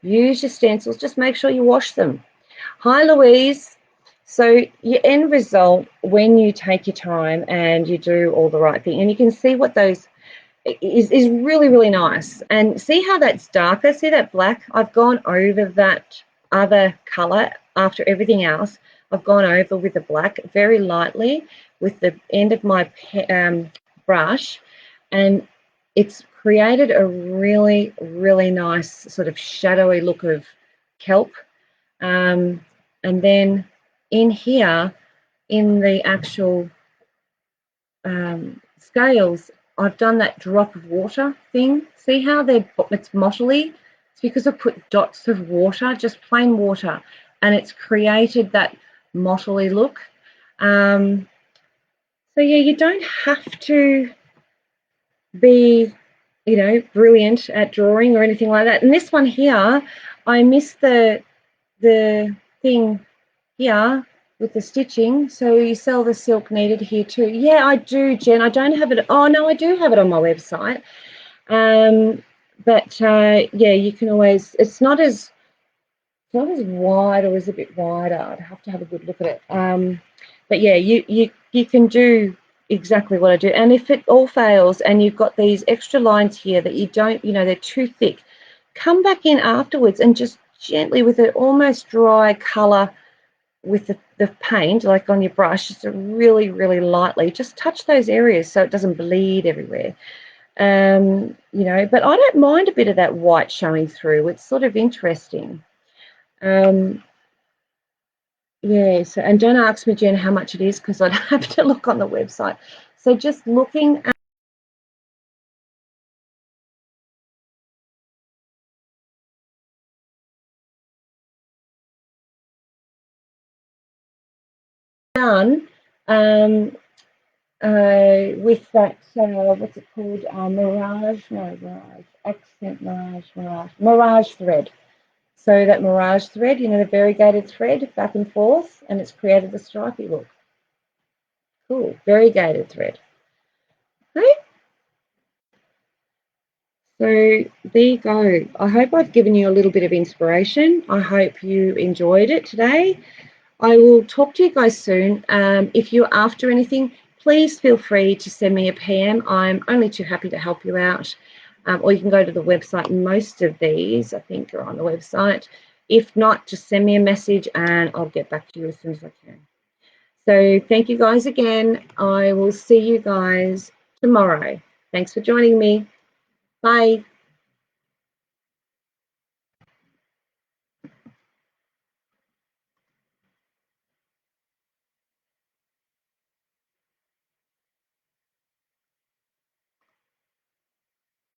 Use your stencils. Just make sure you wash them. Hi, Louise. So your end result, when you take your time and you do all the right thing, and you can see what those is really, really nice. And see how that's darker? See that black? I've gone over that other colour after everything else. I've gone over with the black very lightly with the end of my brush, and it's created a really, really nice sort of shadowy look of kelp. And then in here, in the actual scales, I've done that drop of water thing. See how it's mottly? It's because I've put dots of water, just plain water, and it's created that mottly look. So yeah, you don't have to be, you know, brilliant at drawing or anything like that. And this one here, I missed the thing here with the stitching. So you sell the silk needed here too. Yeah, I do, Jen. I don't have it. Oh no, I do have it on my website. But yeah, you can always. It's not as wide, or is a bit wider. I'd have to have a good look at it. But yeah, you can do exactly what I do. And if it all fails and you've got these extra lines here that you don't, you know, they're too thick, come back in afterwards and just gently with an almost dry colour with the paint, like on your brush, just really, really lightly, just touch those areas so it doesn't bleed everywhere. You know, but I don't mind a bit of that white showing through. It's sort of interesting. Yeah, so, and don't ask me, Jen, how much it is, because I'd have to look on the website. So just looking at done with that, what's it called? Mirage thread. So that mirage thread, you know, the variegated thread back and forth, and it's created the stripy look. Cool, variegated thread. Okay. So there you go. I hope I've given you a little bit of inspiration. I hope you enjoyed it today. I will talk to you guys soon. If you're after anything, please feel free to send me a PM. I'm only too happy to help you out. Or you can go to the website. Most of these, I think, are on the website. If not, just send me a message and I'll get back to you as soon as I can. So thank you guys again. I will see you guys tomorrow. Thanks for joining me. Bye.